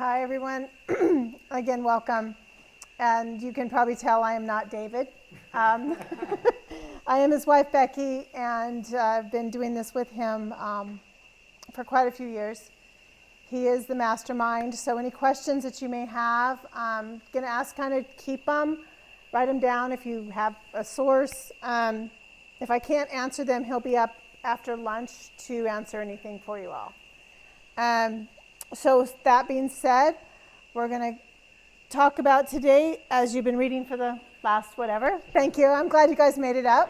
Hi, everyone. Again, welcome. And you can probably tell I am not David. I am his wife, Becky, and I've been doing this with him for quite a few years. He is the mastermind, so any questions that you may have, I'm going to ask kind of keep them, write them down if you have a source. If I can't answer them, he'll be up after lunch to answer anything for you all. So that being said, we're going to talk about today, as you've been reading for the last whatever. Thank you. I'm glad you guys made it up.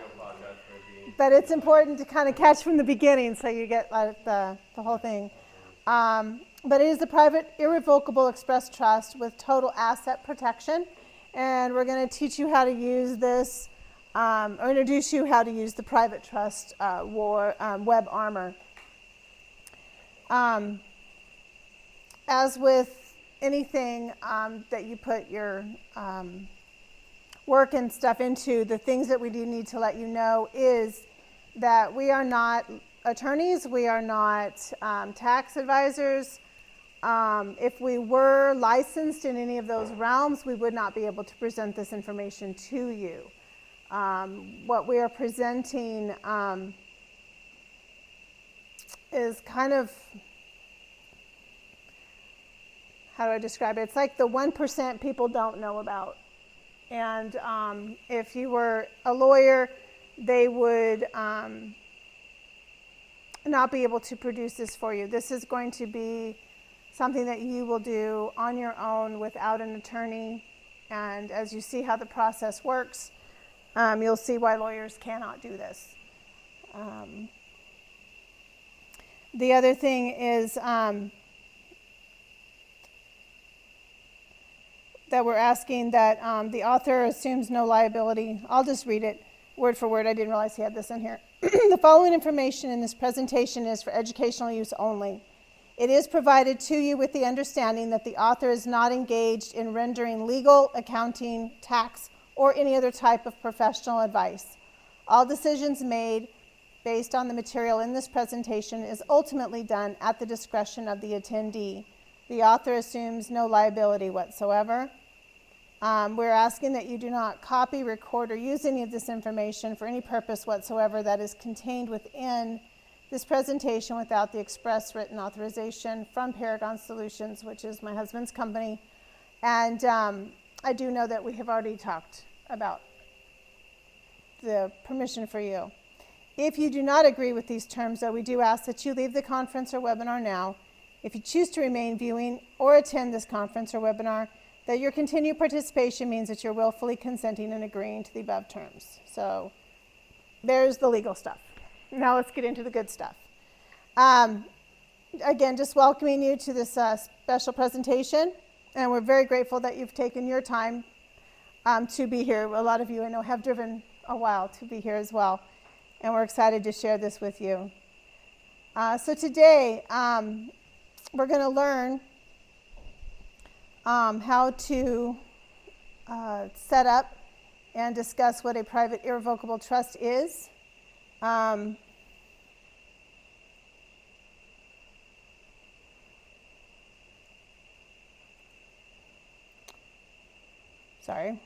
But it's important to kind of catch from the beginning so you get the whole thing. But it is the private irrevocable express trust with total asset protection. And we're going to teach you how to use this, or introduce you how to use the private trust web armor. As with anything that you put your work and stuff into, the things that we do need to let you know is that we are not attorneys, we are not tax advisors. If we were licensed in any of those realms, we would not be able to present this information to you. What we are presenting is kind of, how do I describe it? It's like the 1% people don't know about. And if you were a lawyer, they would not be able to produce this for you. This is going to be something that you will do on your own without an attorney. And as you see how the process works, you'll see why lawyers cannot do this. The other thing is that we're asking that the author assumes no liability. I'll just read it word for word. I didn't realize he had this in here. The following information in this presentation is for educational use only. It is provided to you with the understanding that the author is not engaged in rendering legal, accounting, tax, or any other type of professional advice. All decisions made based on the material in this presentation is ultimately done at the discretion of the attendee. The author assumes no liability whatsoever. We're asking that you do not copy, record, or use any of this information for any purpose whatsoever that is contained within this presentation without the express written authorization from Paragon Solutions, which is my husband's company. And I do know that we have already talked about the permission for you. If you do not agree with these terms, though, we do ask that you leave the conference or webinar now. If you choose to remain viewing or attend this conference or webinar, that your continued participation means that you're willfully consenting and agreeing to the above terms. So there's the legal stuff. Now let's get into the good stuff. Again, just welcoming you to this special presentation, and we're very grateful that you've taken your time to be here. A lot of you I know have driven a while to be here as well, and we're excited to share this with you. So today, we're going to learn how to set up and discuss what a private irrevocable trust is. Sorry.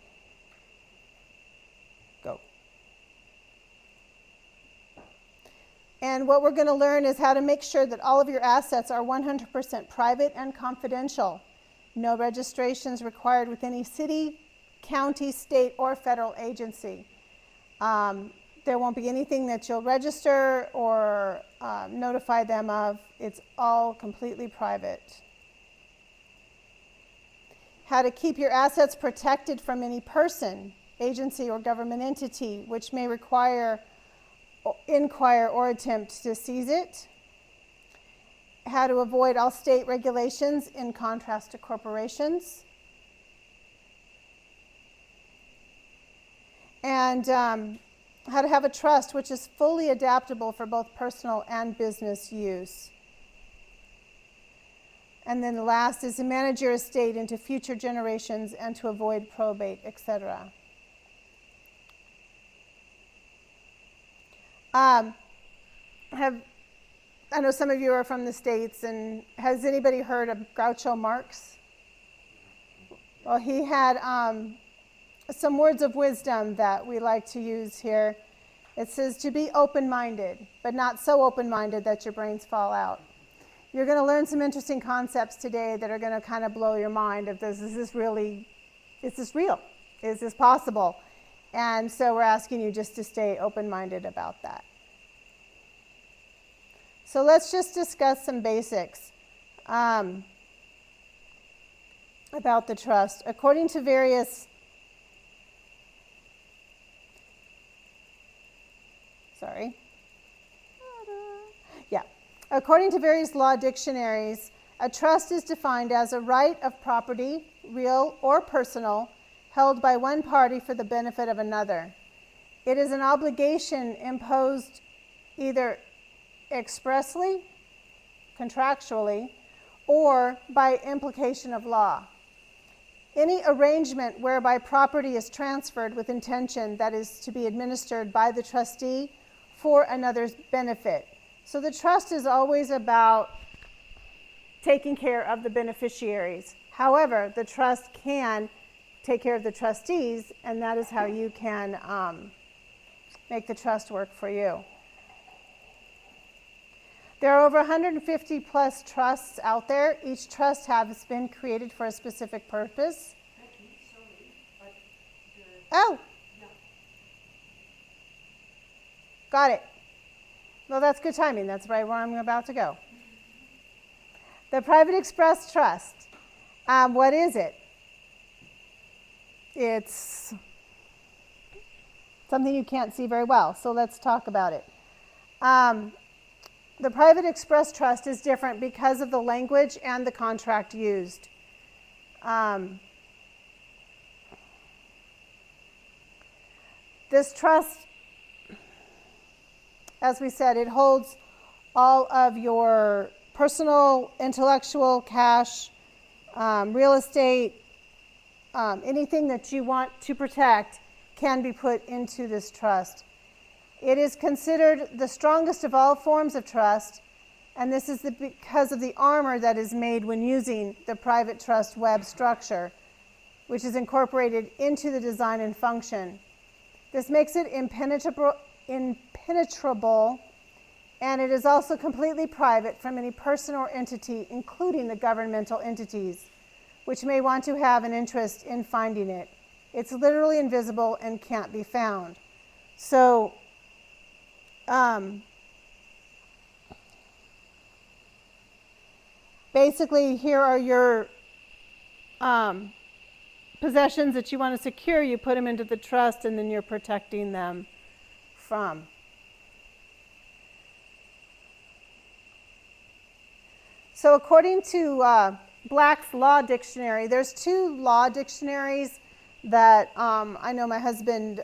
Go. And what we're going to learn is how to make sure that all of your assets are 100% private and confidential. No registrations required with any city, county, state, or federal agency. There won't be anything that you'll register or notify them of. It's all completely private. How to keep your assets protected from any person, agency, or government entity which may inquire or attempt to seize it. How to avoid all state regulations in contrast to corporations. And how to have a trust which is fully adaptable for both personal and business use. And then the last is to manage your estate into future generations and to avoid probate, etc. I know some of you are from the States, and has anybody heard of Groucho Marx? Well, he had some words of wisdom that we like to use here. It says to be open-minded, but not so open-minded that your brains fall out. You're going to learn some interesting concepts today that are going to kind of blow your mind. Is this real? Is this possible? And so we're asking you just to stay open-minded about that. So let's just discuss some basics about the trust. According to various According to various law dictionaries, a trust is defined as a right of property, real or personal, held by one party for the benefit of another. It is an obligation imposed either expressly, contractually, or by implication of law. Any arrangement whereby property is transferred with intention that is to be administered by the trustee for another's benefit. So the trust is always about taking care of the beneficiaries. However, the trust can take care of the trustees, and that is how you can make the trust work for you. There are over 150 plus trusts out there. Each trust has been created for a specific purpose. Oh. Got it. Well, that's good timing. That's right where I'm about to go. The Private Express Trust. What is it? It's something you can't see very well, so let's talk about it. The Private Express Trust is different because of the language and the contract used. This trust, as we said, it holds all of your personal, intellectual, cash, real estate, anything that you want to protect can be put into this trust. It is considered the strongest of all forms of trust, and this is because of the armor that is made when using the private trust web structure, which is incorporated into the design and function. This makes it impenetrable, and it is also completely private from any person or entity, including the governmental entities, which may want to have an interest in finding it. It's literally invisible and can't be found. So, basically, here are your possessions that you want to secure. You put them into the trust, and then you're protecting them from. So according to Black's Law Dictionary, there's two law dictionaries that I know my husband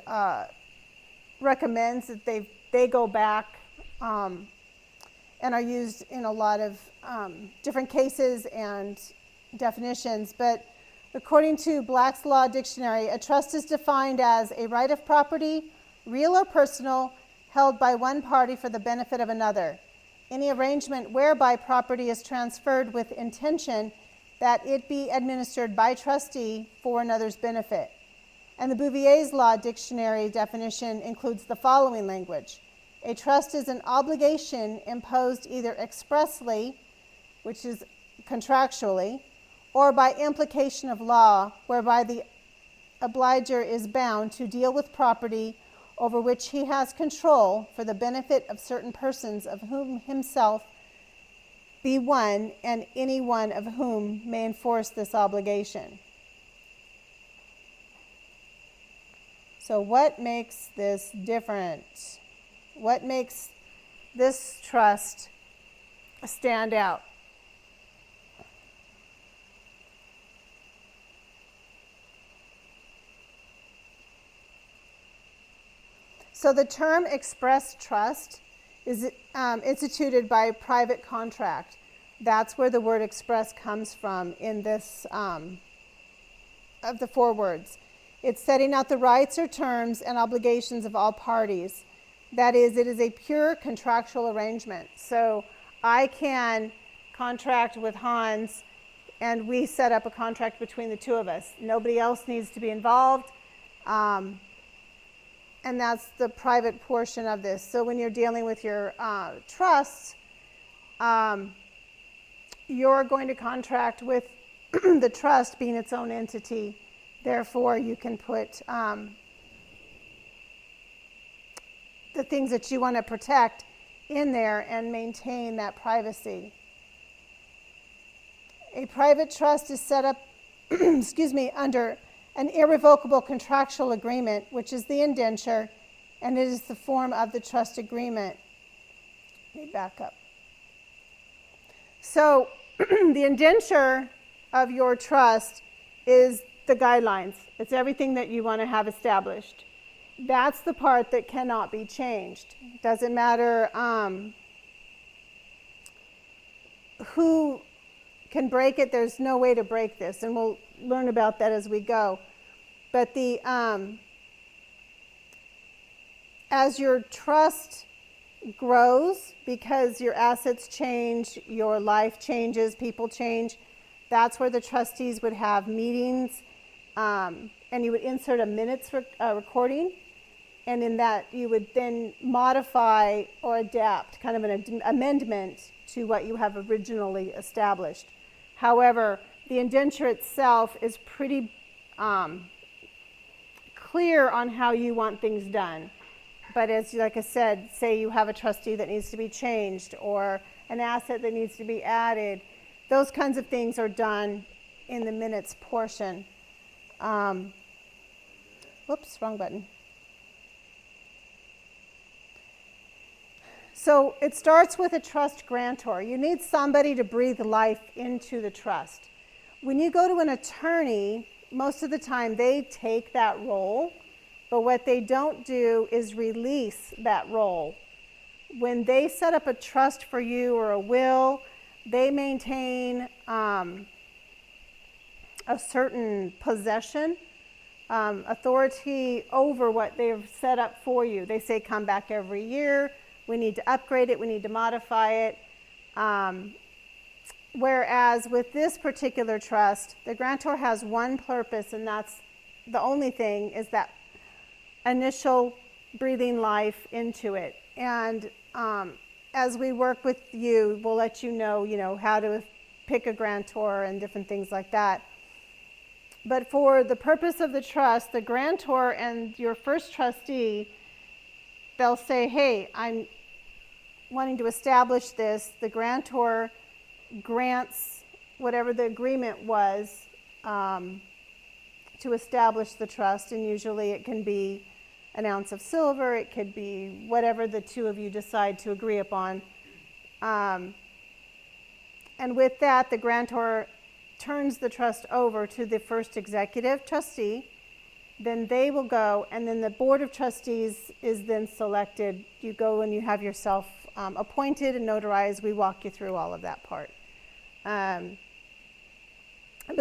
recommends that they go back and are used in a lot of different cases and definitions. But according to Black's Law Dictionary, a trust is defined as a right of property, real or personal, held by one party for the benefit of another. Any arrangement whereby property is transferred with intention that it be administered by trustee for another's benefit. And the Bouvier's Law Dictionary definition includes the following language. A trust is an obligation imposed either expressly, which is contractually, or by implication of law, whereby the obliger is bound to deal with property over which he has control for the benefit of certain persons of whom himself be one, and any one of whom may enforce this obligation. So what makes this different? What makes this trust stand out? So the term express trust is instituted by private contract. That's where the word express comes from in this, of the four words. It's setting out the rights or terms and obligations of all parties. That is, it is a pure contractual arrangement. So I can contract with Hans, and we set up a contract between the two of us. Nobody else needs to be involved. And that's the private portion of this. So when you're dealing with your trusts, you're going to contract with the trust being its own entity. Therefore, you can put the things that you want to protect in there and maintain that privacy. A private trust is set up under an irrevocable contractual agreement, which is the indenture, and it is the form of the trust agreement. Let me back up. So the indenture of your trust is the guidelines. It's everything that you want to have established. That's the part that cannot be changed. Doesn't matter who can break it. There's no way to break this, and we'll learn about that as we go. But the as your trust grows, because your assets change, your life changes, people change, that's where the trustees would have meetings, and you would insert a minutes recording, and in that you would then modify or adapt, kind of an amendment to what you have originally established. However, the indenture itself is pretty clear on how you want things done. But as, like I said, say you have a trustee that needs to be changed or an asset that needs to be added, those kinds of things are done in the minutes portion. Whoops, wrong button. So it starts with a trust grantor. You need somebody to breathe life into the trust. When you go to an attorney, most of the time they take that role, but what they don't do is release that role. When they set up a trust for you or a will, they maintain a certain possession, authority over what they've set up for you. They say come back every year. We need to upgrade it. We need to modify it. Whereas with this particular trust, the grantor has one purpose, and that's the only thing, is that initial breathing life into it. And as we work with you, we'll let you know, how to pick a grantor and different things like that. But for the purpose of the trust, the grantor and your first trustee, they'll say, hey, I'm wanting to establish this. The grantor grants whatever the agreement was to establish the trust, and usually it can be an ounce of silver, it could be whatever the two of you decide to agree upon. And with that, the grantor turns the trust over to the first executive trustee. Then they will go, and then the board of trustees is then selected. You go and you have yourself appointed and notarized. We walk you through all of that part. But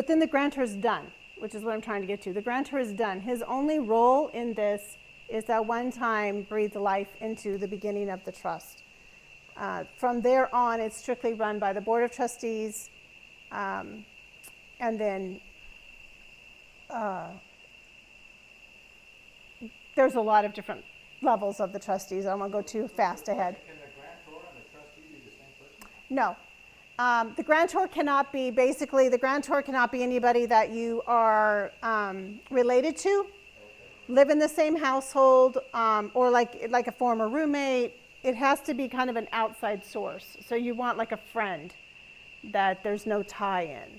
then the grantor is done, which is what I'm trying to get to. The grantor is done. His only role in this is that one time breathe life into the beginning of the trust. From there on, it's strictly run by the board of trustees, and then there's a lot of different levels of the trustees. I don't want to go too fast ahead. Can the grantor and the trustee be the same person? No. The grantor cannot be, basically, the grantor cannot be anybody that you are related to, live in the same household, or like a former roommate. It has to be kind of an outside source. So you want like a friend that there's no tie-in.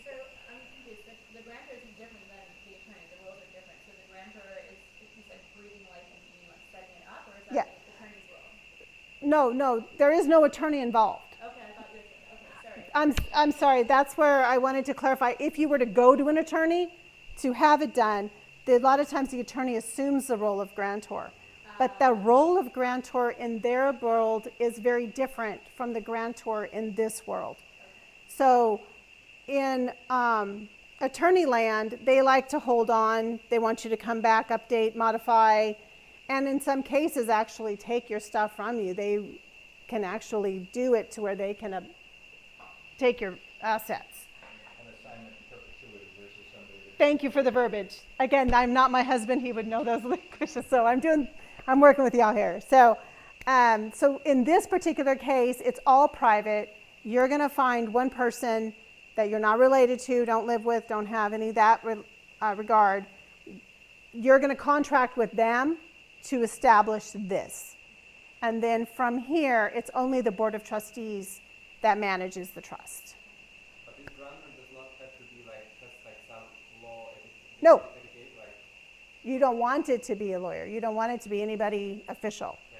So I'm confused. The grantor is different than the attorney. The roles are different. So the grantor is like breathing life into you, like setting it up, or is that the attorney's role? No, there is no attorney involved. Okay, I thought you were. Okay, sorry. I'm sorry. That's where I wanted to clarify. If you were to go to an attorney to have it done, a lot of times the attorney assumes the role of grantor. But the role of grantor in their world is very different from the grantor in this world. So in attorney land, they like to hold on. They want you to come back, update, modify, and in some cases actually take your stuff from you. can actually do it to where they can take your assets. An assignment in perpetuity versus somebody that. Thank you for the verbiage. Again, I'm not my husband. He would know those languages. So I'm working with y'all here. So in this particular case, it's all private. You're going to find one person that you're not related to, don't live with, don't have any of that regard. You're going to contract with them to establish this. And then from here, it's only the Board of Trustees that manages the trust. But this grantor does not have to be like, just like some law No. etiquette, like, You don't want it to be a lawyer. You don't want it to be anybody official. yeah.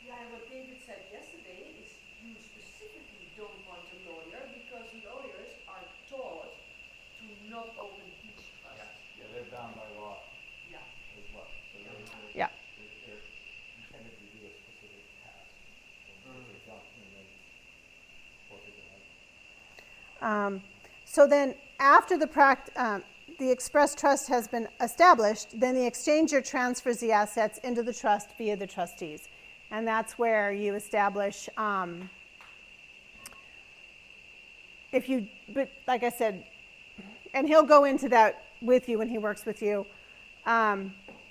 Yeah, and what David said yesterday is you specifically don't want a lawyer because lawyers are taught to not open these trusts. Yeah, they're bound by law Yeah. as well. So Yeah. they're intended to do a specific task. And if they don't, then they forfeit their life. So then after the express trust has been established, then the exchanger transfers the assets into the trust via the trustees. And that's where you establish, but like I said, and he'll go into that with you when he works with you,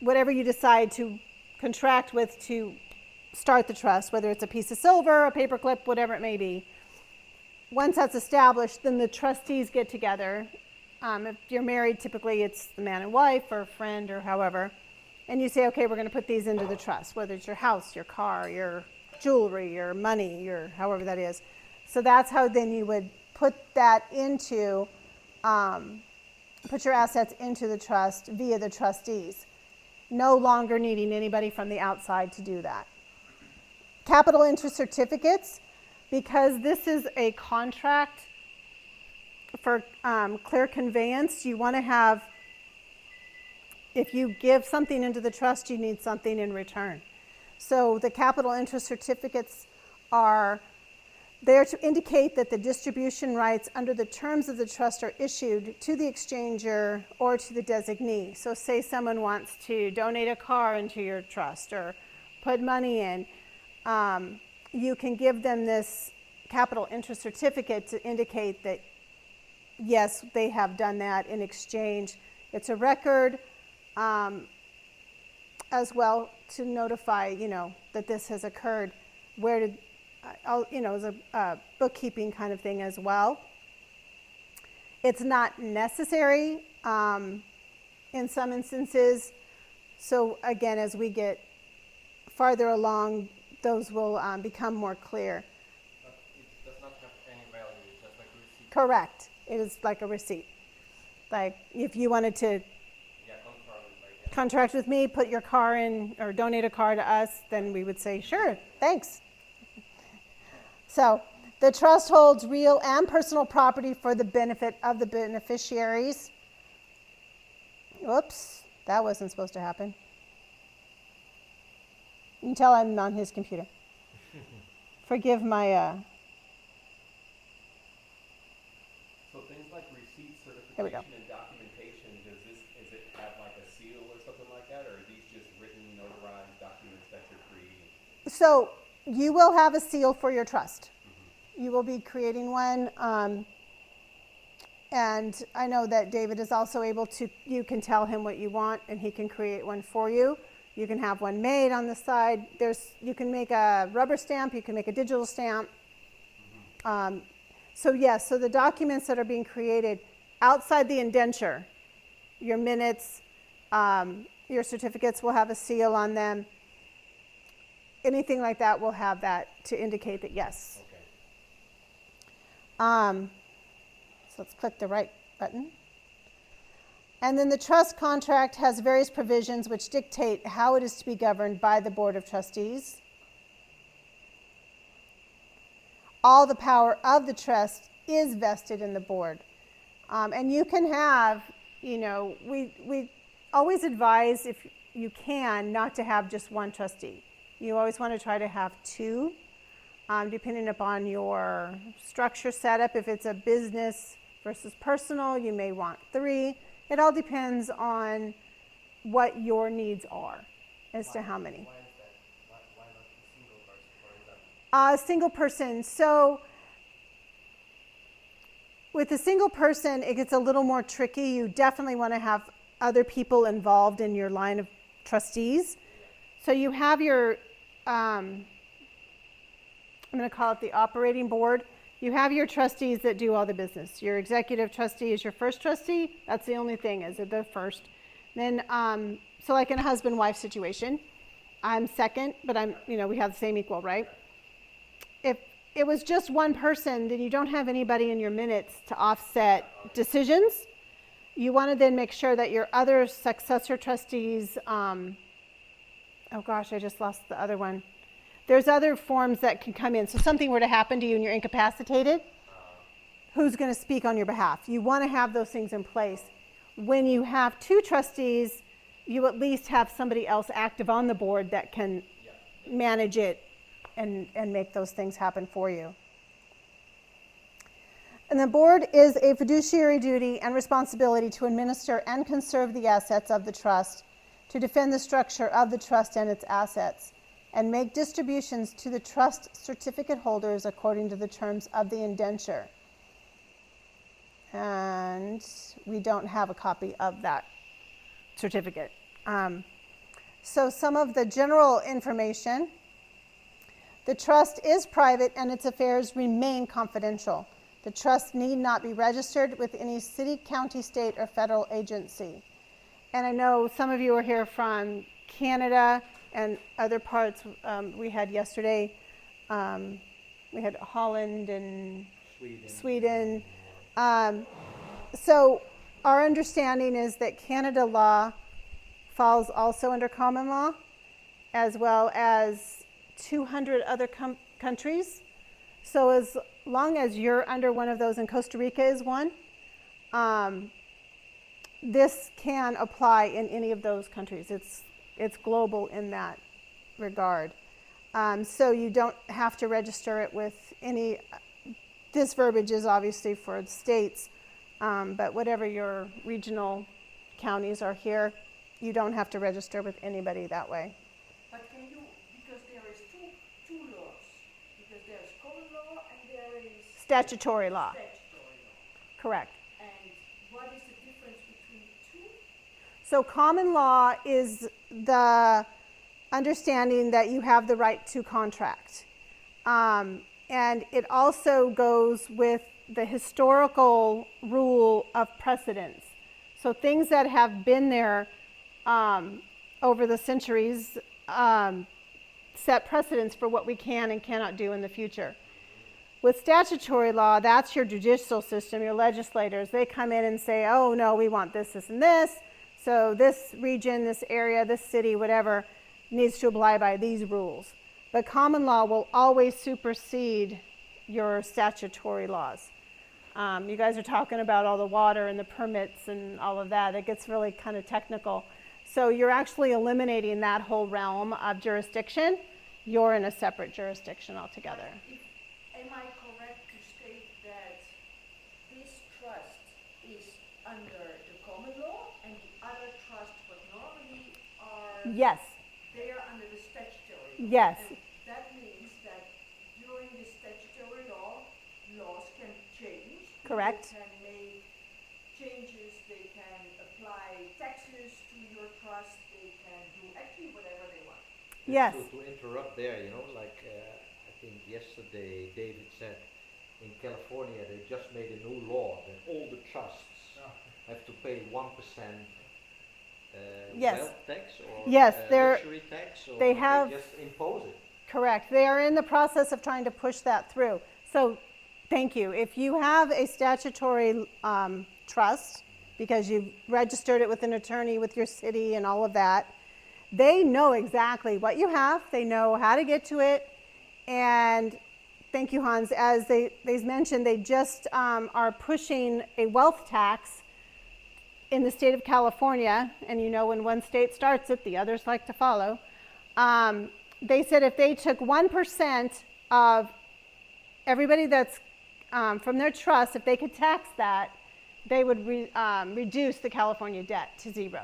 whatever you decide to contract with to start the trust, whether it's a piece of silver, a paperclip, whatever it may be. Once that's established, then the trustees get together. If you're married, typically it's the man and wife or a friend or however. And you say, okay, we're going to put these into the trust, whether it's your house, your car, your jewelry, your money, your however that is. So that's how then you would put that into, put your assets into the trust via the trustees. No longer needing anybody from the outside to do that. Capital interest certificates, because this is a contract for clear conveyance, you want to have, if you give something into the trust, you need something in return. So the capital interest certificates are there to indicate that the distribution rights under the terms of the trust are issued to the exchanger or to the designee. So say someone wants to donate a car into your trust or put money in, you can give them this capital interest certificate to indicate that yes, they have done that in exchange. It's a record as well to notify, that this has occurred. Where did, as a bookkeeping kind of thing as well. It's not necessary in some instances. So again, as we get farther along, those will become more clear. But it does not have any value, it's just like a receipt. Correct. It is like a receipt. Like if you wanted to Yeah, contract with like, yeah. contract with me, put your car in or donate a car to us, then we would say, sure, thanks. So the trust holds real and personal property for the benefit of the beneficiaries. Whoops, that wasn't supposed to happen. You can tell I'm on his computer. Forgive my, So things like receipt Here we go. certification and documentation, is it have like a seal or something like that, or are these just written, notarized documents that you're creating? So you will have a seal for your trust. You will be creating one. And I know that David is also able to, you can tell him what you want and he can create one for you. You can have one made on the side. You can make a rubber stamp, you can make a digital stamp. So yes, so the documents that are being created outside the indenture, your minutes, your certificates will have a seal on them. Anything like that will have that to indicate that yes. Okay. So let's click the right button. And then the trust contract has various provisions which dictate how it is to be governed by the Board of Trustees. All the power of the trust is vested in the board. And you can have, we always advise, if you can, not to have just one trustee. You always want to try to have two, depending upon your structure setup. If it's a business versus personal, you may want three. It all depends on what your needs are as to how many. Why is that? Why not a single person, for example? Single person. So with a single person, it gets a little more tricky. You definitely want to have other people involved in your line of trustees. So you have your, I'm going to call it the operating board. You have your trustees that do all the business. Your executive trustee is your first trustee. That's the only thing, is the first. Then, so like in a husband-wife situation, I'm second, but we have the same equal, right? If it was just one person, then you don't have anybody in your minutes to offset decisions. You want to then make sure that your other successor trustees, oh gosh, I just lost the other one. There's other forms that can come in. So something were to happen to you and you're incapacitated, who's going to speak on your behalf? You want to have those things in place. When you have two trustees, you at least have somebody else active on the board that can manage it and make those things happen for you. And the board is a fiduciary duty and responsibility to administer and conserve the assets of the trust, to defend the structure of the trust and its assets, and make distributions to the trust certificate holders according to the terms of the indenture. And we don't have a copy of that certificate. So some of the general information: the trust is private and its affairs remain confidential. The trust need not be registered with any city, county, state, or federal agency. And I know some of you are here from Canada and other parts. We had yesterday, we had Holland and Sweden. So our understanding is that Canada law falls also under common law, as well as 200 other countries. So as long as you're under one of those, and Costa Rica is one, this can apply in any of those countries. It's global in that regard. So you don't have to register it with any. This verbiage is obviously for the states, but whatever your regional counties are here, you don't have to register with anybody that way. But can you, because there is two laws, because there is common law and there is Statutory law. statutory law. Correct. And what is the difference between the two? So common law is the understanding that you have the right to contract. And it also goes with the historical rule of precedence. So things that have been there over the centuries set precedents for what we can and cannot do in the future. With statutory law, that's your judicial system, your legislators. They come in and say, oh, no, we want this, this, and this. So this region, this area, this city, whatever, needs to abide by these rules. But common law will always supersede your statutory laws. You guys are talking about all the water and the permits and all of that. It gets really kind of technical. So you're actually eliminating that whole realm of jurisdiction. You're in a separate jurisdiction altogether. Am I correct to state that this trust is under the common law and the other trusts, what normally are, Yes. they are under the statutory law? Yes. And that means that during the statutory law, laws can change. Correct. They can make changes, they can apply taxes to your trust, they can do actually whatever they want. Yes. To interrupt there, like I think yesterday David said, in California they just made a new law that all the trusts have to pay 1% Yes. wealth tax or Yes, luxury tax, or they have- just impose it. Correct. They are in the process of trying to push that through. So thank you. If you have a statutory trust, because you've registered it with an attorney, with your city and all of that, they know exactly what you have. They know how to get to it. And thank you, Hans. As they mentioned, they just are pushing a wealth tax in the state of California. And when one state starts it, the others like to follow. They said if they took 1% of everybody that's from their trust, if they could tax that, they would reduce the California debt to zero.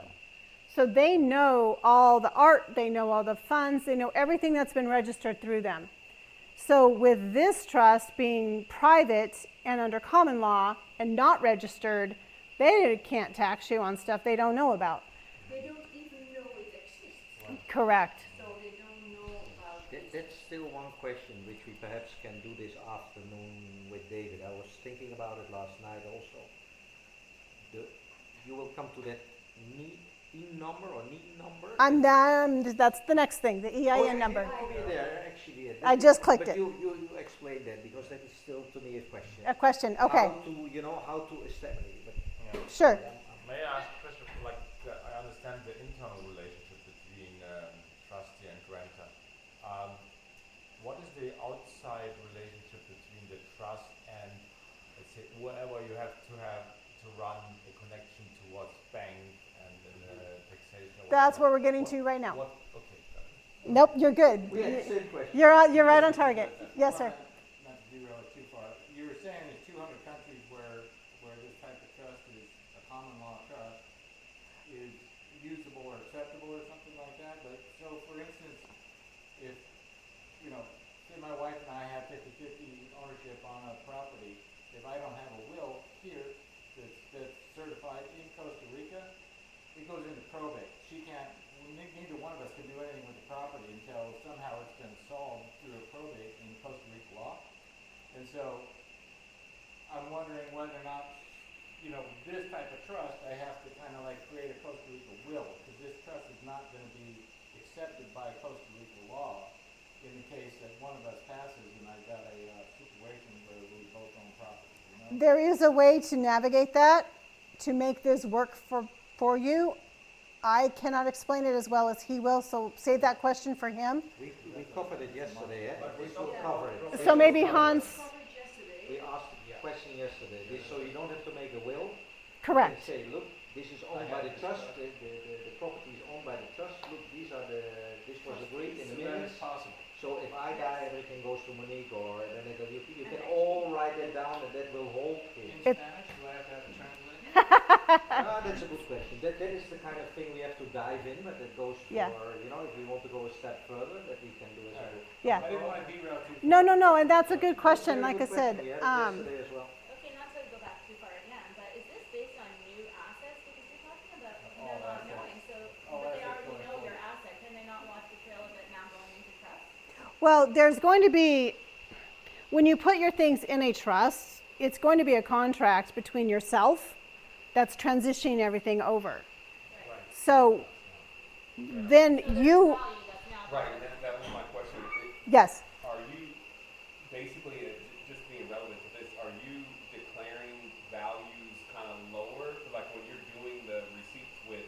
So they know all the art, they know all the funds, they know everything that's been registered through them. So with this trust being private and under common law and not registered, they can't tax you on stuff they don't know about. They don't even know it exists, Correct. so they don't know about this. That's still one question which we perhaps can do this afternoon with David. I was thinking about it last night also. You will come to that EIN number or NIE number? That's the next thing, the Oh, EIN number. It will be there, actually. I just clicked but it. You explain that because that is still to me a question. A question, okay, How to establish it. But sure. May I ask a question? Like, I understand the internal relationship between trustee and grantor. What is the outside relationship between the trust and, let's say, whoever you have to run a connection towards bank and taxation? That's what we're getting to right now. Okay, got it. Nope, you're good. we had the same question. You're right on target. Yes, sir. Not to derail it too far, you were saying there's 200 countries where this type of trust is a common law trust is usable or acceptable or something like that, but so for instance, if, say my wife and I have 50-50 ownership on a property, if I don't have a will here that's certified in Costa Rica, it goes into probate. Neither one of us can do anything with the property until somehow it's been solved through a probate in Costa Rica law. And so I'm wondering whether or not, this type of trust, I have to kind of like create a Costa Rica will, because this trust is not going to be accepted by Costa Rica law in the case that one of us passes and I've got a situation where we both own property. There is a way to navigate that, to make this work for you. I cannot explain it as well as he will, so save that question for him. We covered it yesterday, eh? This will cover it. So maybe Hans, Covered yesterday. We asked the question yesterday, so you don't have to make a will. correct. And say, look, this is owned by the trust, the property is owned by the trust, look, this was agreed in the minutes. Possible. So if I die, everything goes to Monique, or then you can all write that down and that will hold In you. Spanish, do I have to have a translator? That's a good question. That is the kind of thing we have to dive in, but that goes for, Yeah. if we want to go a step further, that we can do as a group. Yeah. I didn't want to derail too far. No, and that's a good question, Very like I good said. question. We had it yesterday as well. Okay, not to go back too far again, but is this based on new assets? Because you're talking about them Oh, not that's knowing, so, Oh, but they that's already going know forward. your asset, can they not watch the trail of it now going into trust? Well, there's going to be, when you put your things in a trust, it's going to be a contract between yourself that's transitioning everything over. So then you, Value that's now Right, and that was my question. yes, Are you, basically, just being relevant to this, are you declaring values kind of lower? Like when you're doing the receipts with,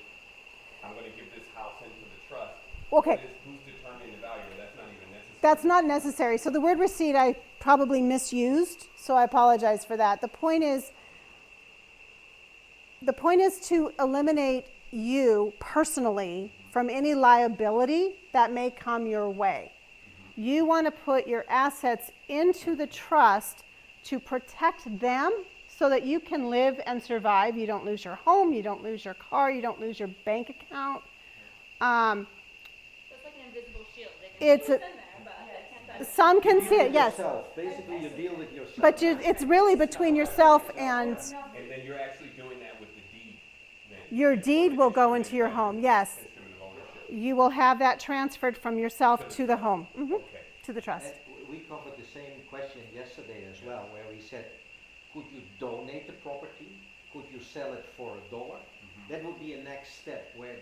I'm gonna give this house into the trust. okay. Who's determining the value? That's not even necessary. That's not necessary. So the word receipt I probably misused, so I apologize for that. The point is to eliminate you personally from any liability that may come your way. You want to put your assets into the trust to protect them so that you can live and survive. You don't lose your home, you don't lose your car, you don't lose your bank account. So it's like an invisible shield. They can It's see a- what's in there, but they can't touch it. Some can You see deal it, with yes. yourself. Basically, you deal with yourself. But it's really between yourself and And then you're actually doing that with the deed, then? your deed will go into your home, yes. Instrument of ownership. You will have that transferred from yourself to the home, Okay. to the trust. And we covered the same question yesterday as well, where we said, could you donate the property? Could you sell it for $1? That would be a next step where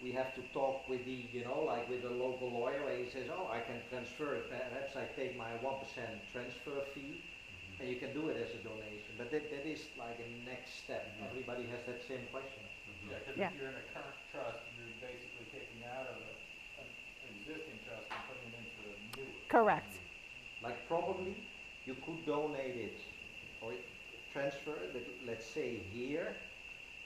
we have to talk with like with the local lawyer where he says, oh, I can transfer it. Perhaps I take my 1% transfer fee, and you can do it as a donation. But that is like a next step. Everybody has that same question. Yeah, because Yeah. if you're in a current trust, you're basically taking out of an existing trust and putting it into a new one. Correct. Like probably you could donate it or transfer it, but let's say here,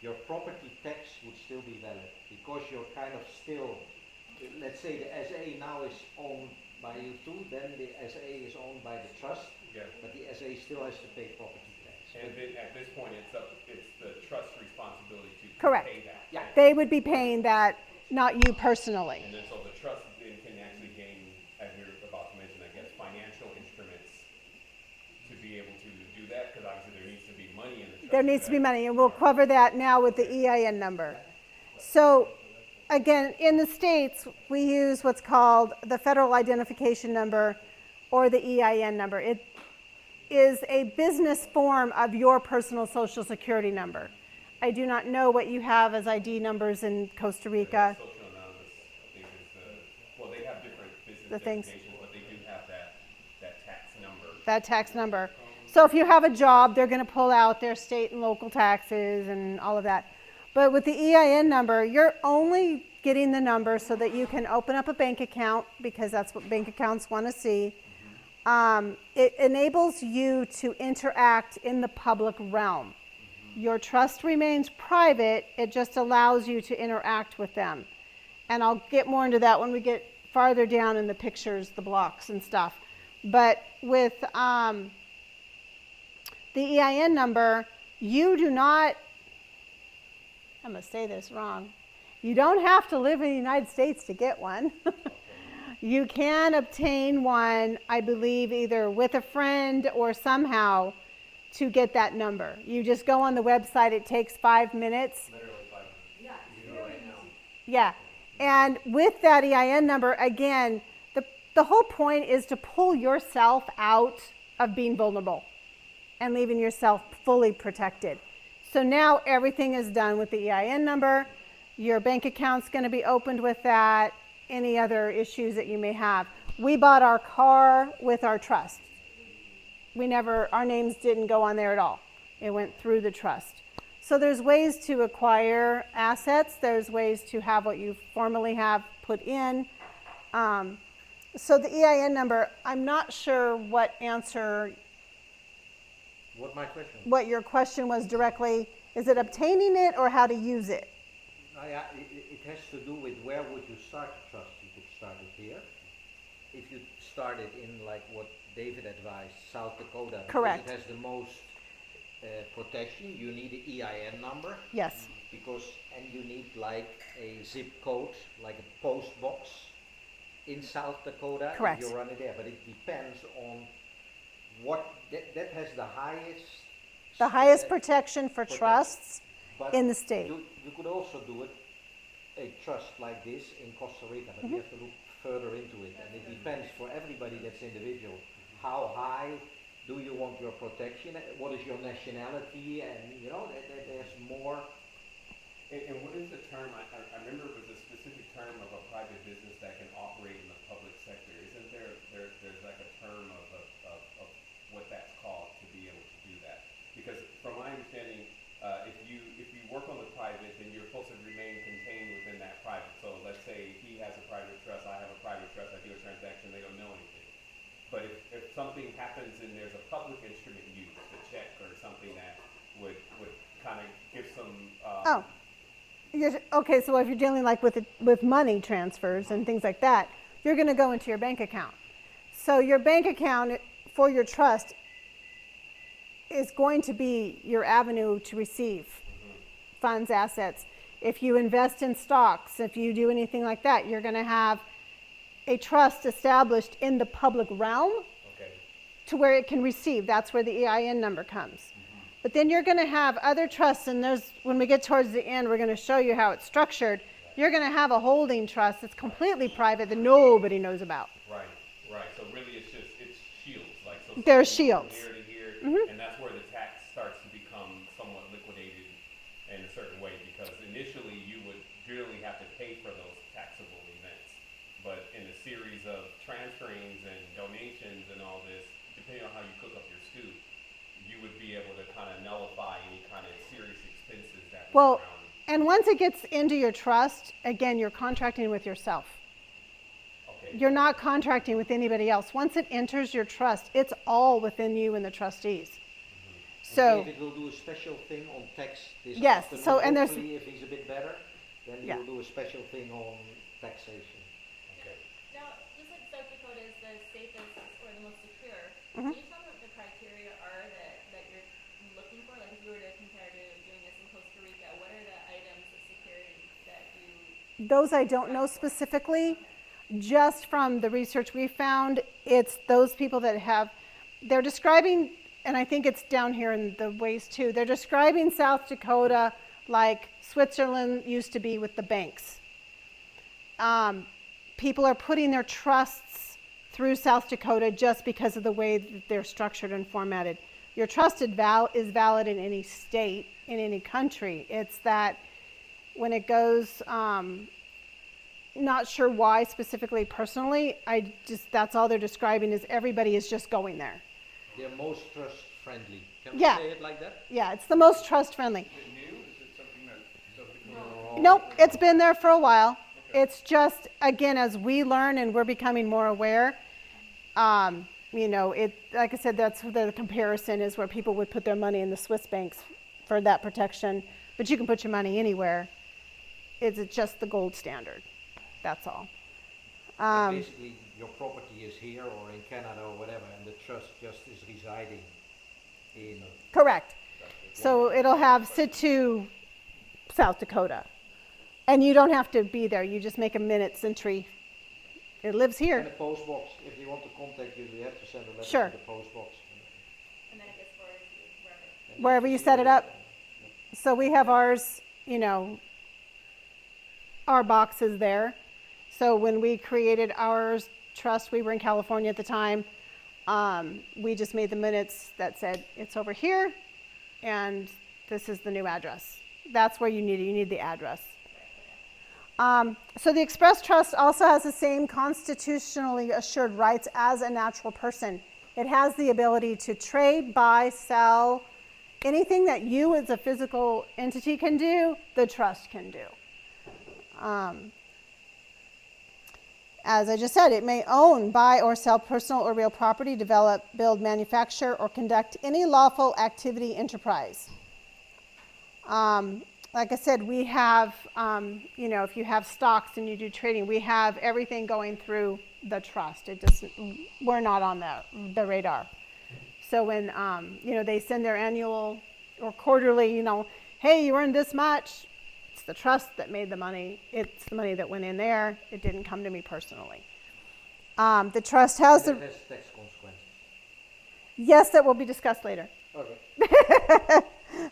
your property tax would still be valid because you're kind of still, let's say the SA now is owned by you too, then the SA is owned by the trust, Yeah. but the SA still has to pay property tax. And then at this point, it's the trust's responsibility to Correct. pay that. Yeah. They would be paying that, not you personally. And then so the trust then can actually gain, as you're about to mention, There needs to be money, and we'll cover that now with the EIN number. So, again, in the states, we use what's called the Federal Identification Number or the EIN number. It is a business form of your personal Social Security number. I do not know what you have as ID numbers in Costa Rica. Social Anonymous, I think is the, well, they have different business The things. designations, but they do have that tax number. That tax number. So if you have a job, they're going to pull out their state and local taxes and all of that. But with the EIN number, you're only getting the number so that you can open up a bank account, because that's what bank accounts want to see. It enables you to interact in the public realm. Your trust remains private, it just allows you to interact with them. And I'll get more into that when we get farther down in the pictures, the blocks and stuff. But with the EIN number, you do not, I'm going to say this wrong, you don't have to live in the United States to get one. You can obtain one, I believe, either with a friend or somehow to get that number. You just go on the website, it takes 5 minutes. Literally 5 minutes. Yeah, You it's do it very right now. easy. Yeah, and with that EIN number, again, the whole point is to pull yourself out of being vulnerable and leaving yourself fully protected. So now everything is done with the EIN number. Your bank account's going to be opened with that. Any other issues that you may have. We bought our car with our trust. Our names didn't go on there at all. It went through the trust. So there's ways to acquire assets. There's ways to have what you formally have put in. So the EIN number, I'm not sure what your question was directly. Is it obtaining it or how to use it? It has to do with where would you start the trust. You could start it here. If you started in like what David advised, South Dakota, Correct. because it has the most protection, you need an EIN number. Yes. And you need like a zip code, like a post box in South Dakota. Correct. If you run it there, but it depends on what, that has the highest. The highest protection for protection. trusts But in the state. You could also do it, a trust like this in Costa Rica, but you have to look further into it. And it depends for everybody that's individual. How high do you want your protection? What is your nationality? And you know, there's more. And what is the term? I remember it was a specific term of a private business that can operate in the public sector. Isn't there's like a term of what that's called to be able to do that? Because from my understanding, if you work on the private, then you're supposed to remain contained within that private. So let's say he has a private trust, I have a private trust, I do a transaction, they don't know anything. But if something happens and there's a public instrument used, a check or something that would kind of give some. Okay, so if you're dealing like with money transfers and things like that, you're going to go into your bank account. So your bank account for your trust is going to be your avenue to receive funds, assets. If you invest in stocks, if you do anything like that, you're going to have a trust established in the public realm to where it can receive. That's where the EIN number comes. But then you're going to have other trusts, and when we get towards the end, we're going to show you how it's structured. You're going to have a holding trust that's completely private that nobody knows about. Right. So really it's shields. Like so There's something shields. from here to here, and that's where the tax starts to become somewhat liquidated in a certain way, because initially you would generally have to pay for those taxable events. But in a series of transferings and donations and all this, depending on how you cook up your stew, you would be able to kind of nullify any kind of serious expenses that Well, were around. and once it gets into your trust, again, you're contracting with yourself. Okay. You're not contracting with anybody else. Once it enters your trust, it's all within you and the trustees. So, David will do a special thing on tax this Yes, afternoon. so- and there's- Hopefully, if he's a bit better, then he Yeah. will do a special thing on taxation. Okay. Now, just like South Dakota is the safest or the most secure, Mhm. can you tell me what the criteria are that you're looking for? Like if you were to compare to doing this in Costa Rica, what are the items of security that you? those I don't know specifically. Just from the research we found, it's those people that they're describing and I think it's down here in the ways too, they're describing South Dakota like Switzerland used to be with the banks. People are putting their trusts through South Dakota just because of the way that they're structured and formatted. Your trust is valid in any state, in any country. It's that when it goes, not sure why specifically personally, that's all they're describing is everybody is just going there. They're most trust friendly. Can we Yeah. say it like that? Yeah, it's the most trust friendly. Is it new? Is it something that South Dakota? Nope, it's been there for a while. It's just, again, as we learn and we're becoming more aware, like I said, that's the comparison is where people would put their money in the Swiss banks for that protection, but you can put your money anywhere. It's just the gold standard. That's all. And basically, your property is here or in Canada or whatever, and the trust just is residing in. Correct. So it'll have Situ, South Dakota. And you don't have to be there. You just make a minutes entry. It lives And here. the post box, if they want to contact you, you have to send a letter Sure. to the post box. And then it gets forwarded to you wherever. And Wherever you set it up. So we have ours, our boxes there. So when we created our trust, we were in California at the time. We just made the minutes that said it's over here, and this is the new address. That's where you need it. You need the address. So the express trust also has the same constitutionally assured rights as a natural person. It has the ability to trade, buy, sell, anything that you as a physical entity can do, the trust can do. As I just said, it may own, buy, or sell personal or real property, develop, build, manufacture, or conduct any lawful activity enterprise. Like I said, we have, if you have stocks and you do trading, we have everything going through the trust. We're not on the radar. So when, they send their annual or quarterly, hey, you earned this much. It's the trust that made the money. It's the money that went in there. It didn't come to me personally. The trust has And that has tax consequences. Yes, that will be discussed later. Okay.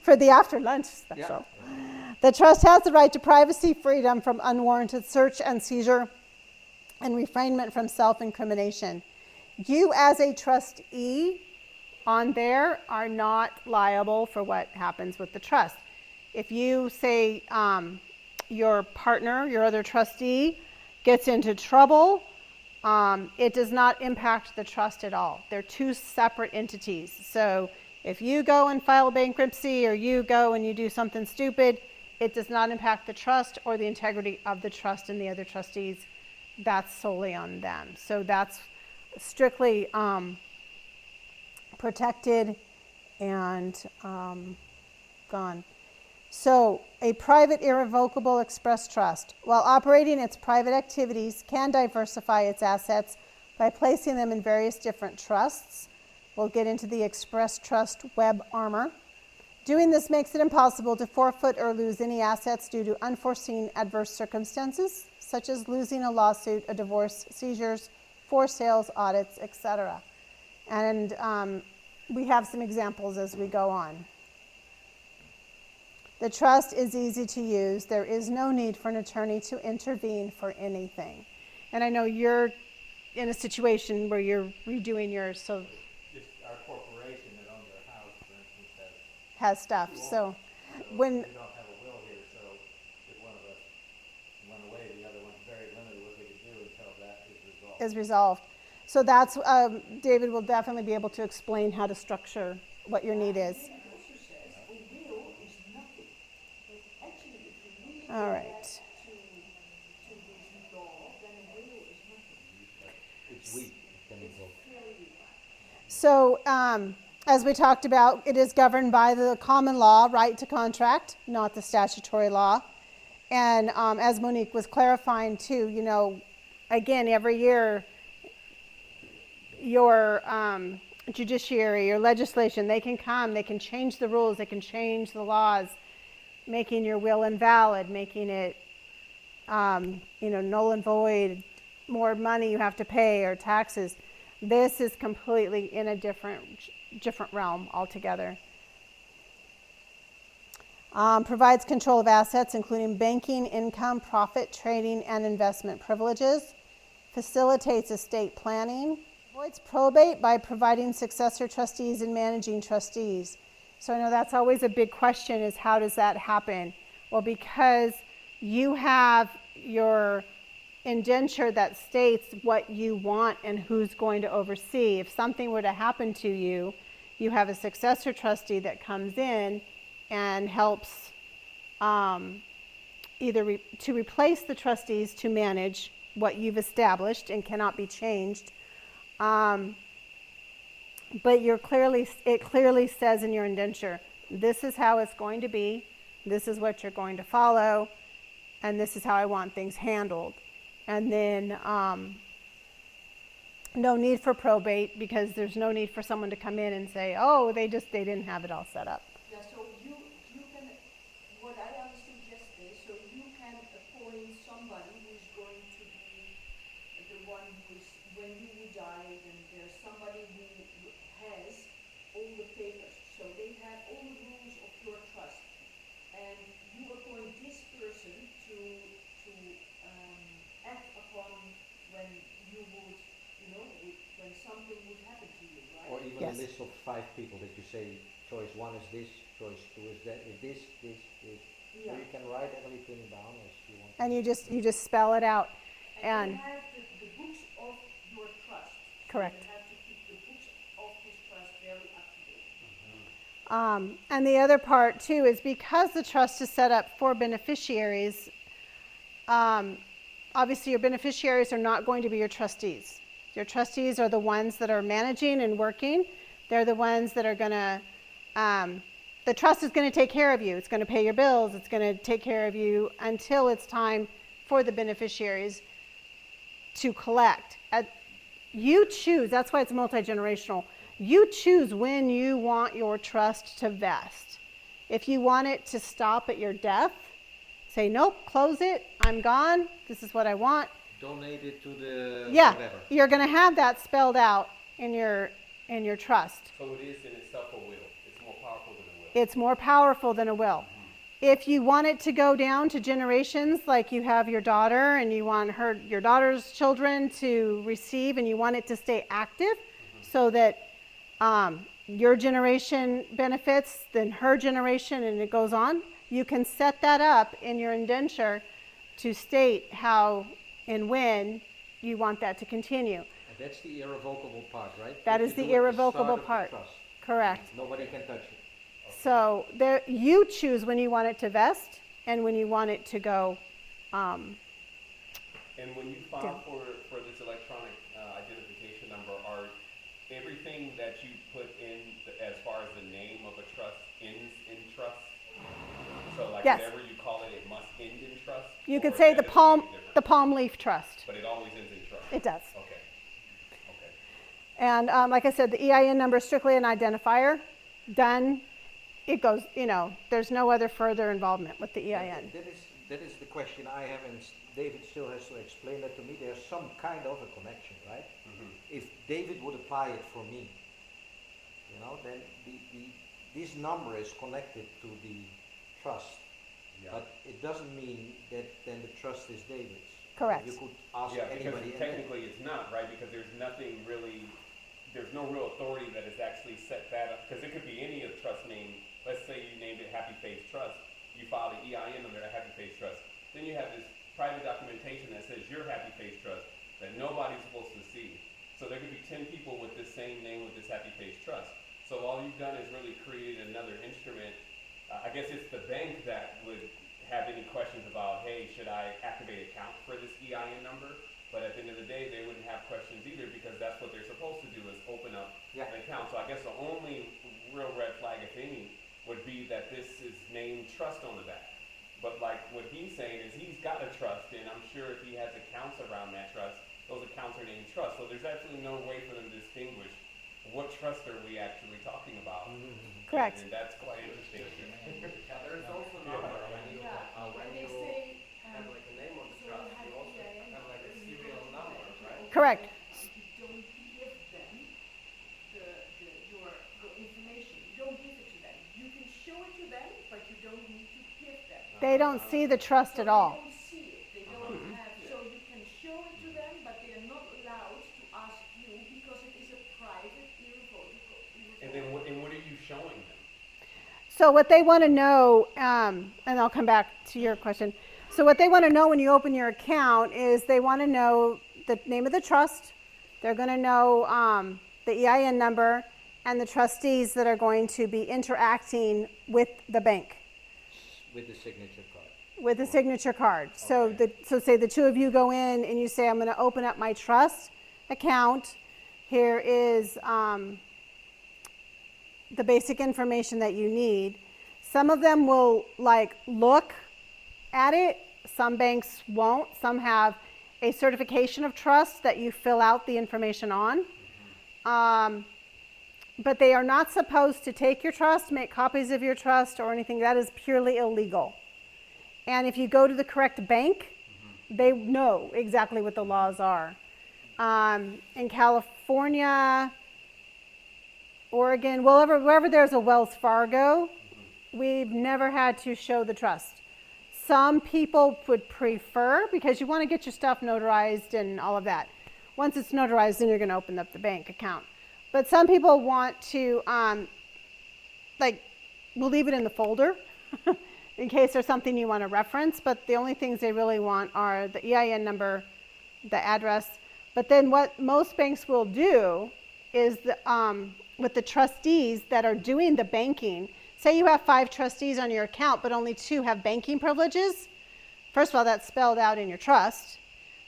For the after lunch special. Yeah. The trust has the right to privacy, freedom from unwarranted search and seizure, and refrainment from self-incrimination. You as a trustee on there are not liable for what happens with the trust. If you say your partner, your other trustee, gets into trouble, it does not impact the trust at all. They're two separate entities. So if you go and file bankruptcy or you go and you do something stupid, it does not impact the trust or the integrity of the trust and the other trustees. That's solely on them. So that's strictly protected and gone. So a private irrevocable express trust, while operating its private activities, can diversify its assets by placing them in various different trusts. We'll get into the express trust web armor. Doing this makes it impossible to forfeit or lose any assets due to unforeseen adverse circumstances, such as losing a lawsuit, a divorce, seizures, forced sales, audits, etc. And we have some examples as we go on. The trust is easy to use. There is no need for an attorney to intervene for anything. And I know you're in a situation where you're redoing yours, so Just our corporation that owns our house, for instance, has stuff. So when we don't have a will here, so if one of us went away, the other one's very limited what they can do until that is resolved. So that's, David will definitely be able to explain how to structure what your need is. All right. It's weak. Can be broken. So, as we talked about, it is governed by the common law right to contract, not the statutory law. And as Monique was clarifying too, again, every year, your judiciary, your legislation, they can come, they can change the rules, they can change the laws, making your will invalid, making it, null and void, more money you have to pay or taxes. This is completely in a different different realm altogether. Provides control of assets, including banking, income, profit, trading, and investment privileges. Facilitates estate planning. Avoids probate by providing successor trustees and managing trustees. So I know that's always a big question, is how does that happen? Well, because you have your indenture that states what you want and who's going to oversee. If something were to happen to you, you have a successor trustee that comes in and helps either to replace the trustees to manage what you've established and cannot be changed. But it clearly says in your indenture, this is how it's going to be, this is what you're going to follow, and this is how I want things handled. And then no need for probate, because there's no need for someone to come in and say, oh, they didn't have it all set up. Yeah, so you can, what I understood yesterday, so you can appoint somebody who's going to be the one who's, when you die, then there's somebody who has all the papers, so they have all the rules of your trust. And you appoint this person to act upon when you would, when something would happen to you, right? Or even Yes. a list of 5 people that you say, choice 1 is this, choice 2 is that, is this. Yeah. So you can write everything down as you want. And you just spell it out. And And they have the books of your trust. Correct. So you have to keep the books of this trust very up to date. and the other part too is because the trust is set up for beneficiaries, obviously your beneficiaries are not going to be your trustees. Your trustees are the ones that are managing and working. They're the ones that are going to, the trust is going to take care of you. It's going to pay your bills. It's going to take care of you until it's time for the beneficiaries to collect. You choose, that's why it's multi-generational. You choose when you want your trust to vest. If you want it to stop at your death, say, nope, close it, I'm gone, this is what I want. Donate it to the Yeah, you're going to have that spelled out in your trust. So it is in itself a will. It's more powerful than a will. It's more powerful than a will. If you want it to go down to generations, like you have your daughter and you want your daughter's children to receive, and you want it to stay active so that your generation benefits, then her generation, and it goes on, you can set that up in your indenture to state how and when you want that to continue. And that's the irrevocable part, right? That If is you the do it at irrevocable start of the part. trust, Correct. nobody can touch it. So you choose when you want it to vest and when you want it to go. And when you file for this electronic identification number, are everything that you put in as far as the name of a trust ends in trust? So like Yes. whatever you call it, it must end in trust? You could Or say that the doesn't make a difference? palm leaf trust. But it always ends in trust? It does. Okay. Okay. And like I said, the EIN number is strictly an identifier. Done. It goes, there's no other further involvement with the EIN. That is the question I have, and David still has to explain that to me. There's some kind of a connection, right? If David would apply it for me, then this number is connected to the trust. Yeah. But it doesn't mean that then the trust is David's. Correct. You could ask Yeah, because anybody. technically it's not, right? Because there's nothing really, there's no real authority that has actually set that up. Because it could be any trust name. Let's say you named it Happy Face Trust. You filed an EIN under a Happy Face Trust. Then you have this private documentation that says your Happy Face Trust that nobody's supposed to see. So there could be 10 people with this same name with this Happy Face Trust. So all you've done is really created another instrument. I guess it's the bank that would have any questions about, hey, should I activate account for this EIN number? But at the end of the day, they wouldn't have questions either, because that's what they're supposed to do, is open up an account. So I guess the only real red flag, if any, would be that this is named trust on the back. But like what he's saying is he's got a trust, and I'm sure if he has accounts around that trust, those accounts are named trust. So there's absolutely no way for them to distinguish what trust are we actually talking about. Correct. And that's quite interesting. There's also number when you have like a name on the trust, you also have like a serial number, right? Correct. If you don't give them your They don't see the trust at all. They don't see it, they don't have, so you can show it to them, but they are not allowed to ask you because it is a private irrevocable. And then what are you showing them? So what they want to know, and I'll come back to your question. So what they want to know when you open your account is they want to know the name of the trust. They're going to know the EIN number and the trustees that are going to be interacting with the bank. With the signature card. With a signature card. So Okay. so say the two of you go in and you say, I'm going to open up my trust account. Here is the basic information that you need. Some of them will like look at it. Some banks won't. Some have a certification of trust that you fill out the information on. But they are not supposed to take your trust, make copies of your trust or anything. That is purely illegal. And if you go to the correct bank, they know exactly what the laws are. In California, Oregon, wherever there's a Wells Fargo, we've never had to show the trust. Some people would prefer, because you want to get your stuff notarized and all of that. Once it's notarized, then you're going to open up the bank account. But some people want to, we'll leave it in the folder in case there's something you want to reference. But the only things they really want are the EIN number, the address. But then what most banks will do is with the trustees that are doing the banking, say you have 5 trustees on your account, but only 2 have banking privileges. First of all, that's spelled out in your trust,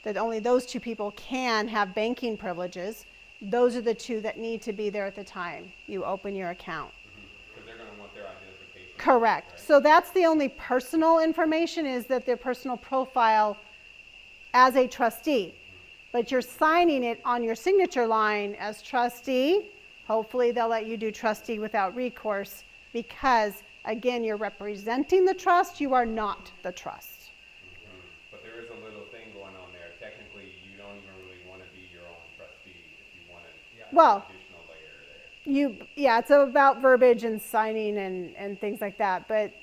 that only those 2 people can have banking privileges. Those are the 2 that need to be there at the time you open your account. Because they're going to want their identification. Correct. Right? So that's the only personal information, is that their personal profile as a trustee. But you're signing it on your signature line as trustee. Hopefully they'll let you do trustee without recourse, because again, you're representing the trust, you are not the trust. But there is a little thing going on there. Technically, you don't even really want to be your own trustee if you want to Well, additional layer there. it's about verbiage and signing and things like that. But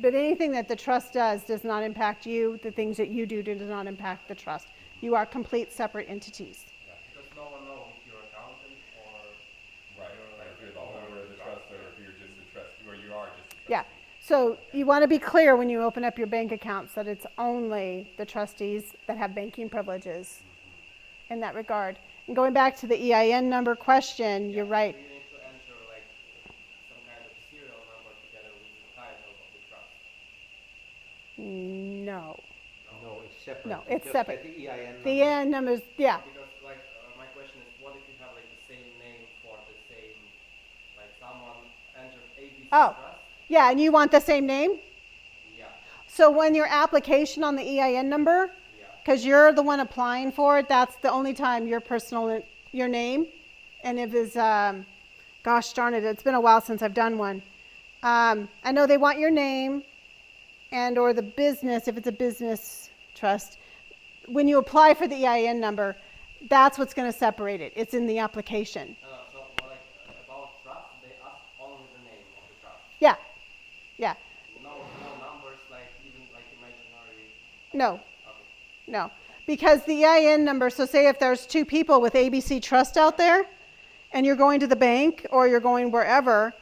anything that the trust does not impact you. The things that you do not impact the trust. You are complete separate entities. Because no one knows if you're accountant or Right. Like if you're the owner of the trust, or if you're just a trustee, or you are just a trustee. Yeah. So you want to be clear when you open up your bank accounts that it's only the trustees that have banking privileges in that regard. And going back to the EIN number question, you're right. you need to enter like some kind of serial number together with the title of the trust. No. No, it's separate. No, You it's just separate. get the EIN number. The EIN numbers, yeah. Because like my question is, what if you have like the same name for the same, like someone entered ABC Oh. trust? Yeah, and you want the same name? Yeah. So when your application on the EIN number, Yeah. because you're the one applying for it, that's the only time your name, and if it's, gosh darn it, it's been a while since I've done one. I know they want your name and or the business, if it's a business trust. When you apply for the EIN number, that's what's going to separate it. It's in the application. So like about trust, they ask only the name of the trust. Yeah, yeah, No numbers, like even like imaginary. no, Okay. no. Because the EIN number, so say if there's 2 people with ABC Trust out there, and you're going to the bank or you're going wherever,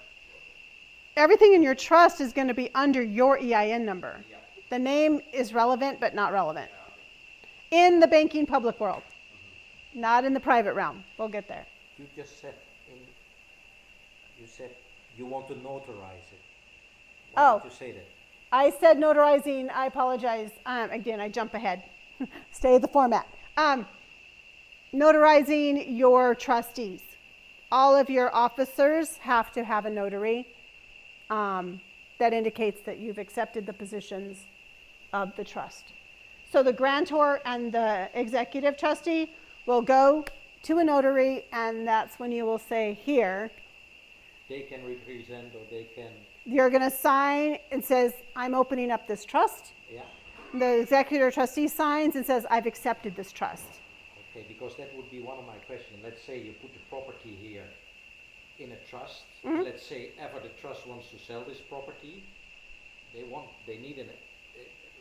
everything in your trust is going to be under your EIN number. Yeah. The name is relevant, but not relevant. In the banking public world, not in the private realm. We'll get there. You just said, you said you want to notarize it. Why Oh. did you say that? I said notarizing, I apologize. Again, I jump ahead. Stay at the format. Notarizing your trustees. All of your officers have to have a notary that indicates that you've accepted the positions of the trust. So the grantor and the executive trustee will go to a notary, and that's when you will say, here, They can represent or they can, you're going to sign and says, I'm opening up this trust. yeah, The executive trustee signs and says, I've accepted this trust. okay, because that would be one of my questions. Let's say you put the property here in a trust. Mhm. Let's say ever the trust wants to sell this property, they need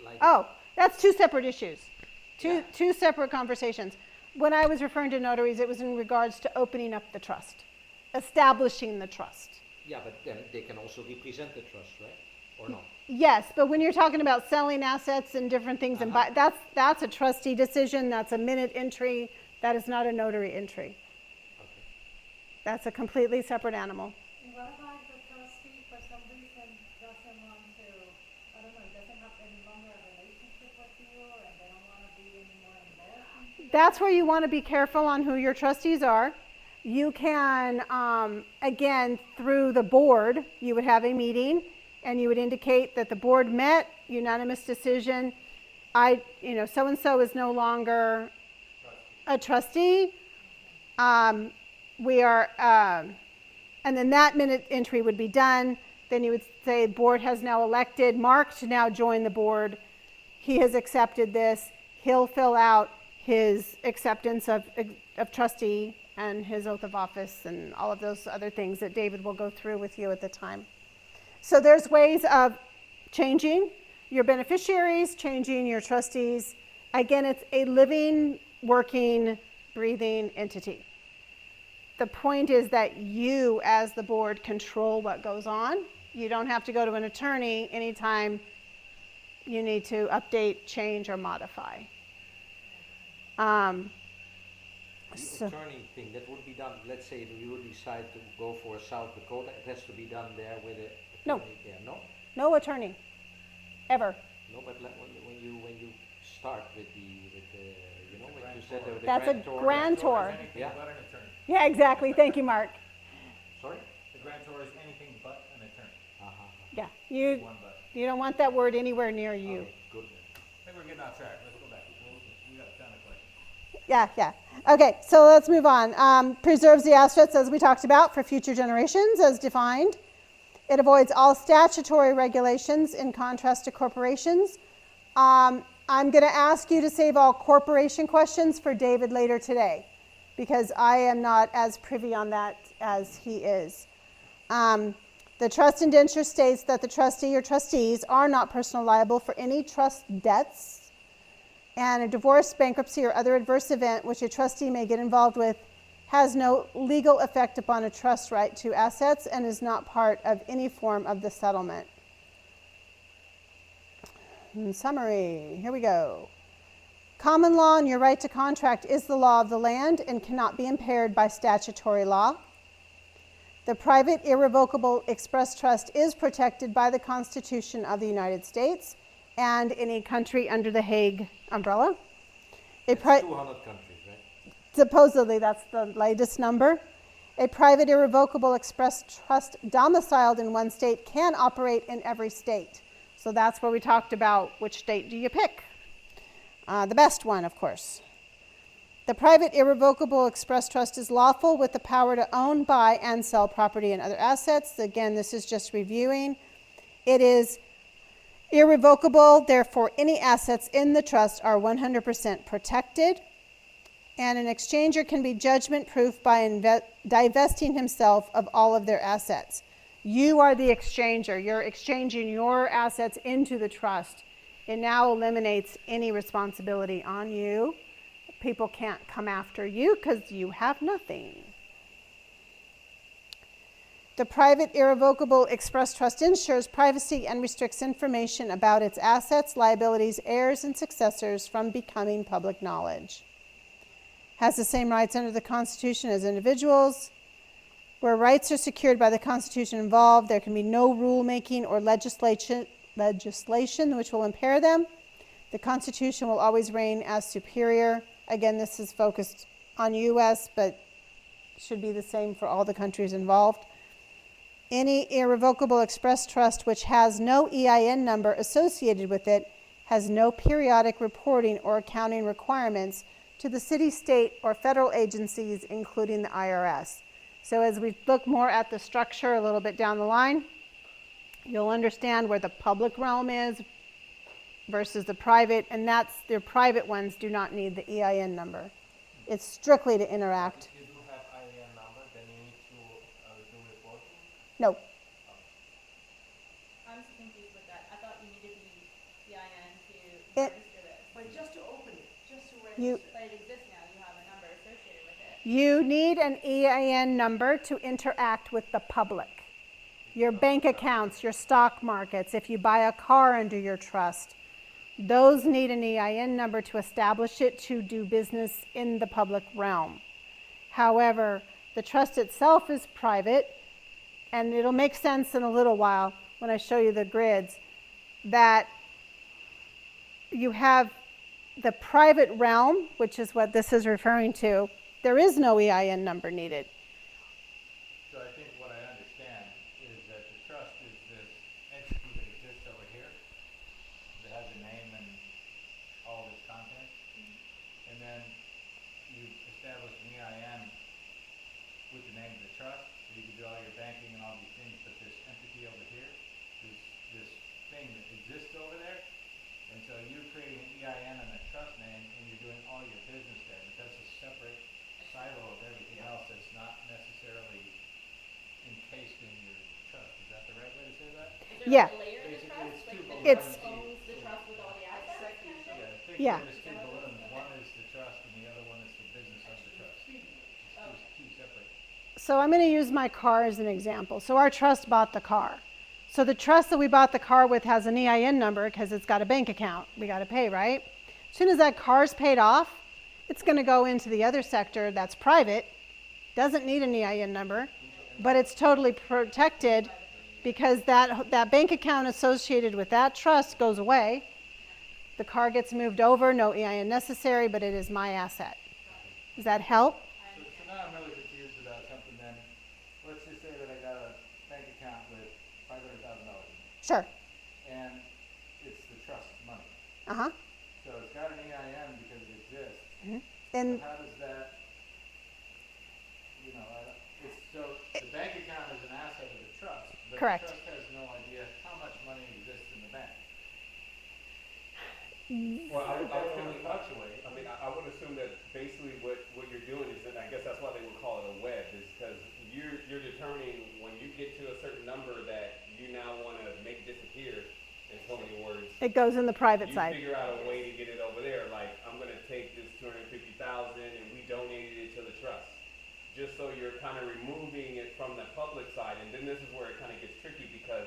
like. Oh, that's two separate issues. Yeah. Two separate conversations. When I was referring to notaries, it was in regards to opening up the trust, establishing the trust. Yeah, but then they can also represent the trust, right? Or no? Yes, but when you're talking about selling assets and different things, and that's a trustee decision. That's a minute entry. That is not a notary entry. Okay. That's a completely separate animal. And what about the trustee for some reason doesn't want to, I don't know, doesn't have any longer a relationship with you, and they don't want to be anymore involved? That's where you want to be careful on who your trustees are. You can, again, through the board, you would have a meeting and you would indicate that the board met, unanimous decision. So-and-so is no longer a trustee. We are, and then that minute entry would be done. Then you would say, board has now elected Mark to now join the board. He has accepted this. He'll fill out his acceptance of trustee and his oath of office and all of those other things that David will go through with you at the time. So there's ways of changing your beneficiaries, changing your trustees. Again, it's a living, working, breathing entity. The point is that you, as the board, control what goes on. You don't have to go to an attorney anytime you need to update, change, or modify. The attorney thing, that would be done, let's say if we would decide to go for South Dakota, it has to be done there with the No. attorney there, no? No attorney, ever. No, but when you start with the what you said, the That's a grantor. Anything Yeah. but an attorney. Yeah, exactly. Thank you, Mark. Sorry? The grantor is anything but an attorney. Uh-huh. Yeah, you One but. don't want that word anywhere near you. Okay, good. I think we're getting off track. Let's go back. We got a ton of questions. Yeah. Okay, so let's move on. Preserves the assets as we talked about for future generations as defined. It avoids all statutory regulations in contrast to corporations. I'm going to ask you to save all corporation questions for David later today because I am not as privy on that as he is. The trust indenture states that the trustee or trustees are not personally liable for any trust debts, and a divorce, bankruptcy, or other adverse event which a trustee may get involved with has no legal effect upon a trust right to assets and is not part of any form of the settlement. In summary, here we go. Common law and your right to contract is the law of the land and cannot be impaired by statutory law. The private irrevocable express trust is protected by the Constitution of the United States and any country under the Hague umbrella. It's 200 countries, right? Supposedly, that's the latest number. A private irrevocable express trust domiciled in one state can operate in every state. So that's where we talked about which state do you pick. The best one, of course. The private irrevocable express trust is lawful with the power to own, buy, and sell property and other assets. Again, this is just reviewing. It is irrevocable, therefore any assets in the trust are 100% protected. And an exchanger can be judgment-proof by divesting himself of all of their assets. You are the exchanger. You're exchanging your assets into the trust. It now eliminates any responsibility on you. People can't come after you because you have nothing. The private irrevocable express trust ensures privacy and restricts information about its assets, liabilities, heirs, and successors from becoming public knowledge. Has the same rights under the Constitution as individuals. Where rights are secured by the Constitution involved, there can be no rulemaking or legislation which will impair them. The Constitution will always reign as superior. Again, this is focused on U.S., but should be the same for all the countries involved. Any irrevocable express trust which has no EIN number associated with it has no periodic reporting or accounting requirements to the city, state, or federal agencies, including the IRS. So as we look more at the structure a little bit down the line, you'll understand where the public realm is versus the private, and that's their private ones do not need the EIN number. It's strictly to interact. If you do have IAN number, then you need to do reporting. No, I'm so confused with that. I thought you needed the EIN, You, But it exists now, you have a number associated with it. you need an EIN number to interact with the public. Your bank accounts, your stock markets, if you buy a car under your trust, those need an EIN number to establish it to do business in the public realm. However, the trust itself is private, and it'll make sense in a little while when I show you the grids, that you have the private realm, which is what this is referring to. There is no EIN number needed. So I think what I understand is that the trust is this entity that exists over here, that has a name and all of its content. And then you establish an EIN with the name of the trust, so you can do all your banking and all these things, but this entity over here, this thing that exists over there, and so you're creating an EIN and a trust name, and you're doing all your business there, but that's a separate silo of everything else that's not necessarily encased in your trust. Is that the right way to say that? Is there Yeah. like a layer in the Basically, trust? it's two Like the balloons. trust owns the trust with all the assets? kind of thing? Yeah, think Yeah. of it as two balloons. One is the trust and the other one is the business of the trust. Oh. Two separate. So I'm going to use my car as an example. So our trust bought the car. So the trust that we bought the car with has an EIN number because it's got a bank account. We got to pay, right? As soon as that car's paid off, it's going to go into the other sector that's private, doesn't need an EIN number, but it's totally protected because that bank account associated with that trust goes away. The car gets moved over, no EIN necessary, but it is my asset. Does that help? So now I'm really confused about something then. Let's just say that I got a bank account with $500,000 in it, Sure. and it's the trust money. Uh-huh. So it's got an EIN because it exists. And But how does that, so the bank account is an asset of the trust, but Correct. the trust has no idea how much money exists in the bank. Well, I That would can fluctuate. I mean, I would assume that basically what you're doing is, and I guess that's why they would call it a web, is because you're determining when you get to a certain number that you now want to make disappear, in so many words. it goes in the private You side. figure out a way to get it over there, like, I'm gonna take this 250,000 and we donated it to the trust. Just so you're kind of removing it from the public side, and then this is where it kind of gets tricky, because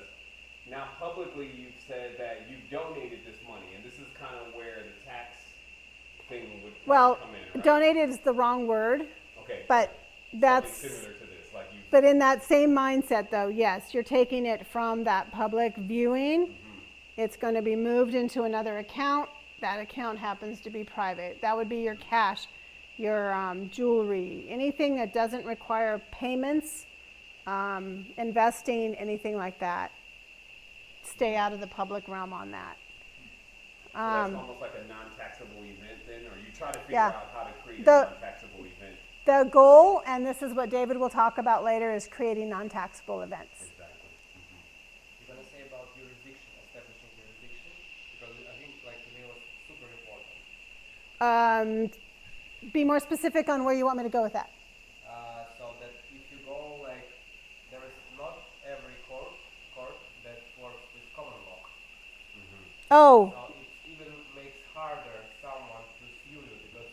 now publicly you've said that you donated this money, and this is kind of where the tax thing would Well, come in, right? donated is the wrong word, Okay. but that's, something similar to this, like you. but in that same mindset though, yes, you're taking it from that public viewing. It's going to be moved into another account. That account happens to be private. That would be your cash, your jewelry, anything that doesn't require payments, investing, anything like that. Stay out of the public realm on that. So that's almost like a non-taxable event then, or you try to figure yeah. out how to create The- a non-taxable event. The goal, and this is what David will talk about later, is creating non-taxable events. Exactly. You're gonna say about jurisdiction, establishing jurisdiction, because I think, like, to me, it was super important. Be more specific on where you want me to go with that. So that if you go, like, there is not every court that works with common law. Oh, So it even makes harder someone to sue you because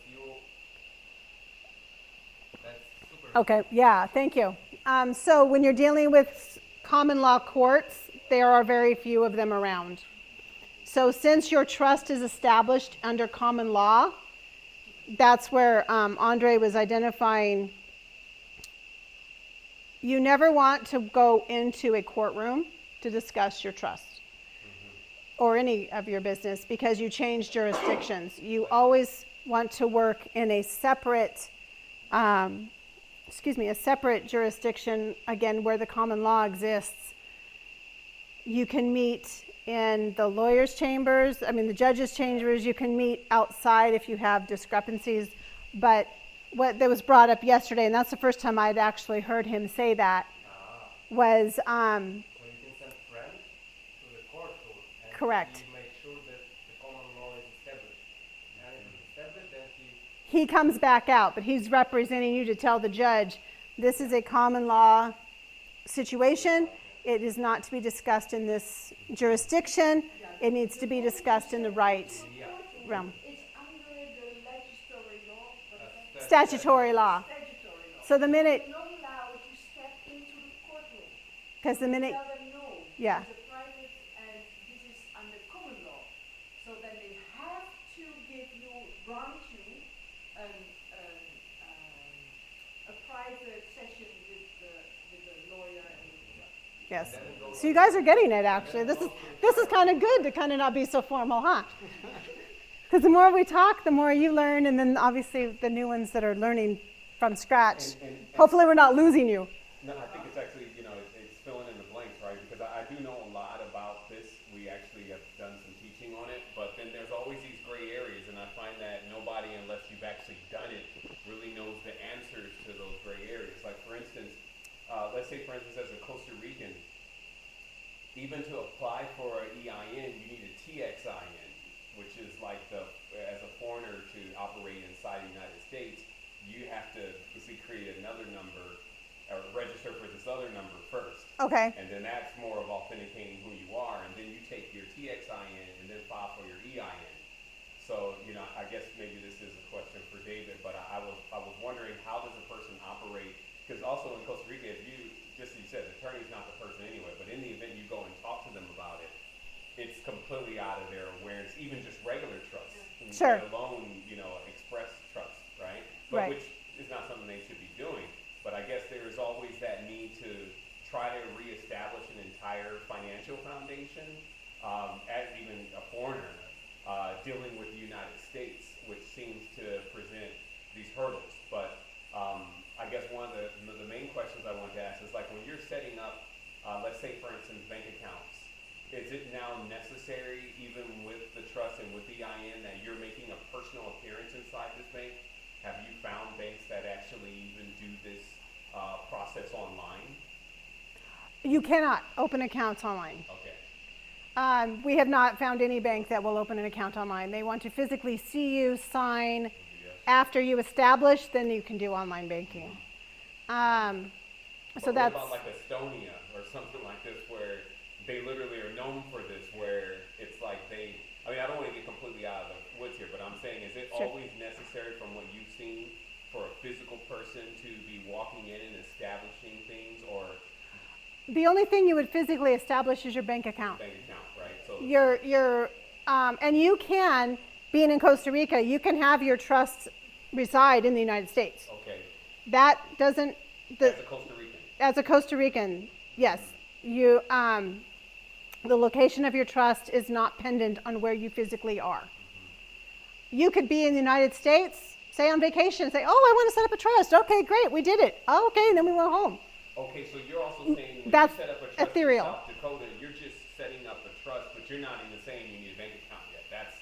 that's super. okay, yeah, thank you. So when you're dealing with common law courts, there are very few of them around. So since your trust is established under common law, that's where Andre was identifying. You never want to go into a courtroom to discuss your trust or any of your business because you change jurisdictions. You always want to work in a separate, a separate jurisdiction, again, where the common law exists. You can meet in the lawyers' chambers, the judges' chambers. You can meet outside if you have discrepancies. But what that was brought up yesterday, and that's the first time I'd actually heard him say that, was So you can send friends to the courtroom and correct. you make sure that the common law is established. And if it's established, then He comes back out, but he's representing you to tell the judge, this is a common law situation. It is not to be discussed in this jurisdiction. It needs to be discussed in the right realm. It's under the statutory law. statutory law. So the minute, You're not allowed to step into the courtroom. because the minute, Tell them no. yeah. It's a private, and this is under common law. So then they have to grant you an, a private session with the lawyer and with the judge. Yes. So you guys are getting it, actually. This is kind of good to kind of not be so formal, huh? Because the more we talk, the more you learn, and then obviously the new ones that are learning from scratch. And Hopefully we're not losing you. no, I think it's actually, it's filling in the blanks, right? Because I do know a lot about this. We actually have done some teaching on it, but then there's always these gray areas, and I find that nobody, unless you've actually done it, really knows the answers to those gray areas. Like for instance, let's say for instance as a Costa Rican, even to apply for an EIN, you need a TXIN, which is like as a foreigner to operate inside the United States, you have to basically create another number or register for this other number first. Okay. And then that's more of authenticating who you are, and then you take your TXIN and then file for your EIN. So, I guess maybe this is a question for David, but I was wondering, how does a person operate? Because also in Costa Rica, if you said, the attorney's not the person anyway, but in the event you go and talk to them about it, it's completely out of their awareness, even just regular trust, Sure. let alone, express trust, right? Right. Which is not something they should be doing. But I guess there is always that need to try to reestablish an entire financial foundation, as even a foreigner dealing with the United States, which seems to present these hurdles. But I guess one of the main questions I wanted to ask is, like, when you're setting up, let's say for instance, bank accounts, is it now necessary, even with the trust and with the EIN, that you're making a personal appearance inside this bank? Have you found banks that actually even do this process online? You cannot open accounts online. Okay. We have not found any bank that will open an account online. They want to physically see you, sign. After you establish, then you can do online banking. So But that's, what about like Estonia or something like this, where they literally are known for this, where it's like I don't want to get completely out of the woods here, but I'm saying, is it Sure. always necessary from what you've seen for a physical person to be walking in and establishing things, or the only thing you would physically establish is your bank account. bank account, right? So And you can, being in Costa Rica, you can have your trust reside in the United States. okay, That doesn't, as a Costa Rican. as a Costa Rican, yes, you, the location of your trust is not pendant on where you physically are. You could be in the United States, say on vacation, say, oh, I want to set up a trust. Okay, great, we did it. Oh, okay, and then we went home. Okay, so you're also saying when That's you set up a trust ethereal. in South Dakota, you're just setting up a trust, but you're not even saying you need a bank account yet. That's,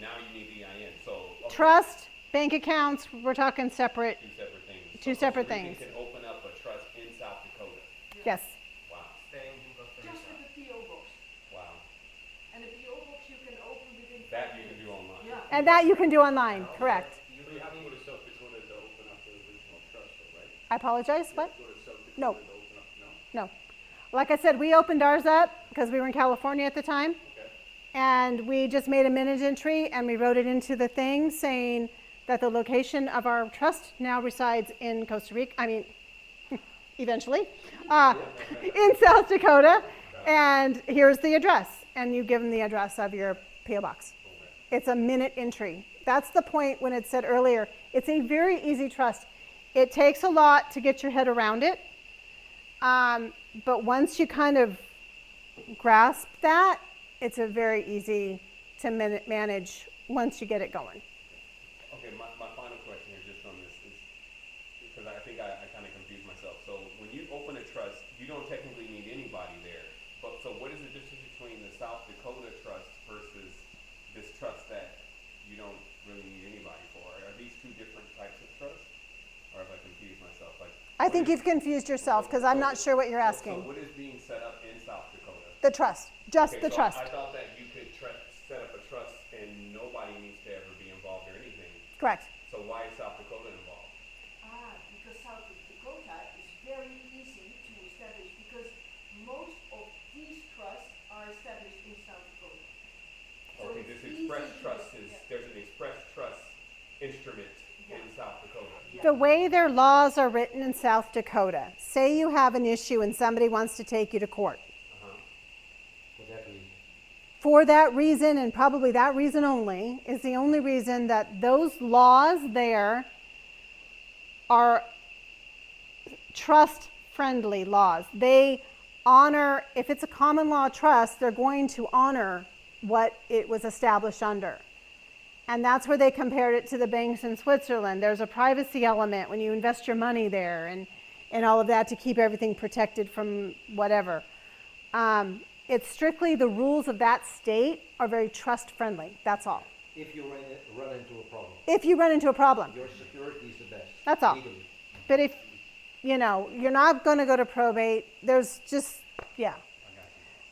now you need the EIN. So okay, Trust, bank accounts, we're talking separate, two separate things. Two So separate Costa Rican things. can open up a trust in South Dakota. yes. Wow, Staying in Costa Rica. Just with the PO box. wow. And the PO box you can open within 5 That you minutes. can do online. Yeah. And that you can do online, correct. You don't have to go to South Dakota to open up the original trust, though, right? I apologize, what? Go to South Dakota No. to open up, no? No. Like I said, we opened ours up because we were in California at the time. Okay. And we just made a minute entry and we wrote it into the thing saying that the location of our trust now resides in Costa Rica, eventually, in South Dakota. And here's the address. And you give them the address of your P.O. box. It's a minute entry. That's the point when it said earlier, it's a very easy trust. It takes a lot to get your head around it. But once you kind of grasp that, it's a very easy to manage once you get it going. Okay, my final question here just on this is, because I think I kind of confused myself. So when you open a trust, you don't technically need anybody there. But so what is the difference between the South Dakota trust versus this trust that you don't really need anybody for? Are these two different types of trusts? Or have I confused myself? Like, I think you've confused yourself because I'm not sure what you're asking. So what is being set up in South Dakota? The trust, just Okay, the so trust. I thought that you could set up a trust and nobody needs to ever be involved or anything. Correct. So why is South Dakota involved? Because South Dakota is very easy to establish because most of these trusts are established in South Dakota. So Okay, it's this easy express to trust yeah. there's an express trust instrument in Yeah. South Dakota. the way their laws are written in South Dakota, say you have an issue and somebody wants to take you to court. For that reason. For that reason, and probably that reason only, is the only reason that those laws there are trust-friendly laws. They honor, if it's a common law trust, they're going to honor what it was established under. And that's where they compared it to the banks in Switzerland. There's a privacy element when you invest your money there and all of that to keep everything protected from whatever. It's strictly the rules of that state are very trust-friendly. That's all. If you run into a problem. If you run into a problem. Your security is the best. That's all. Legally. But if, you're not going to go to probate, there's just, yeah.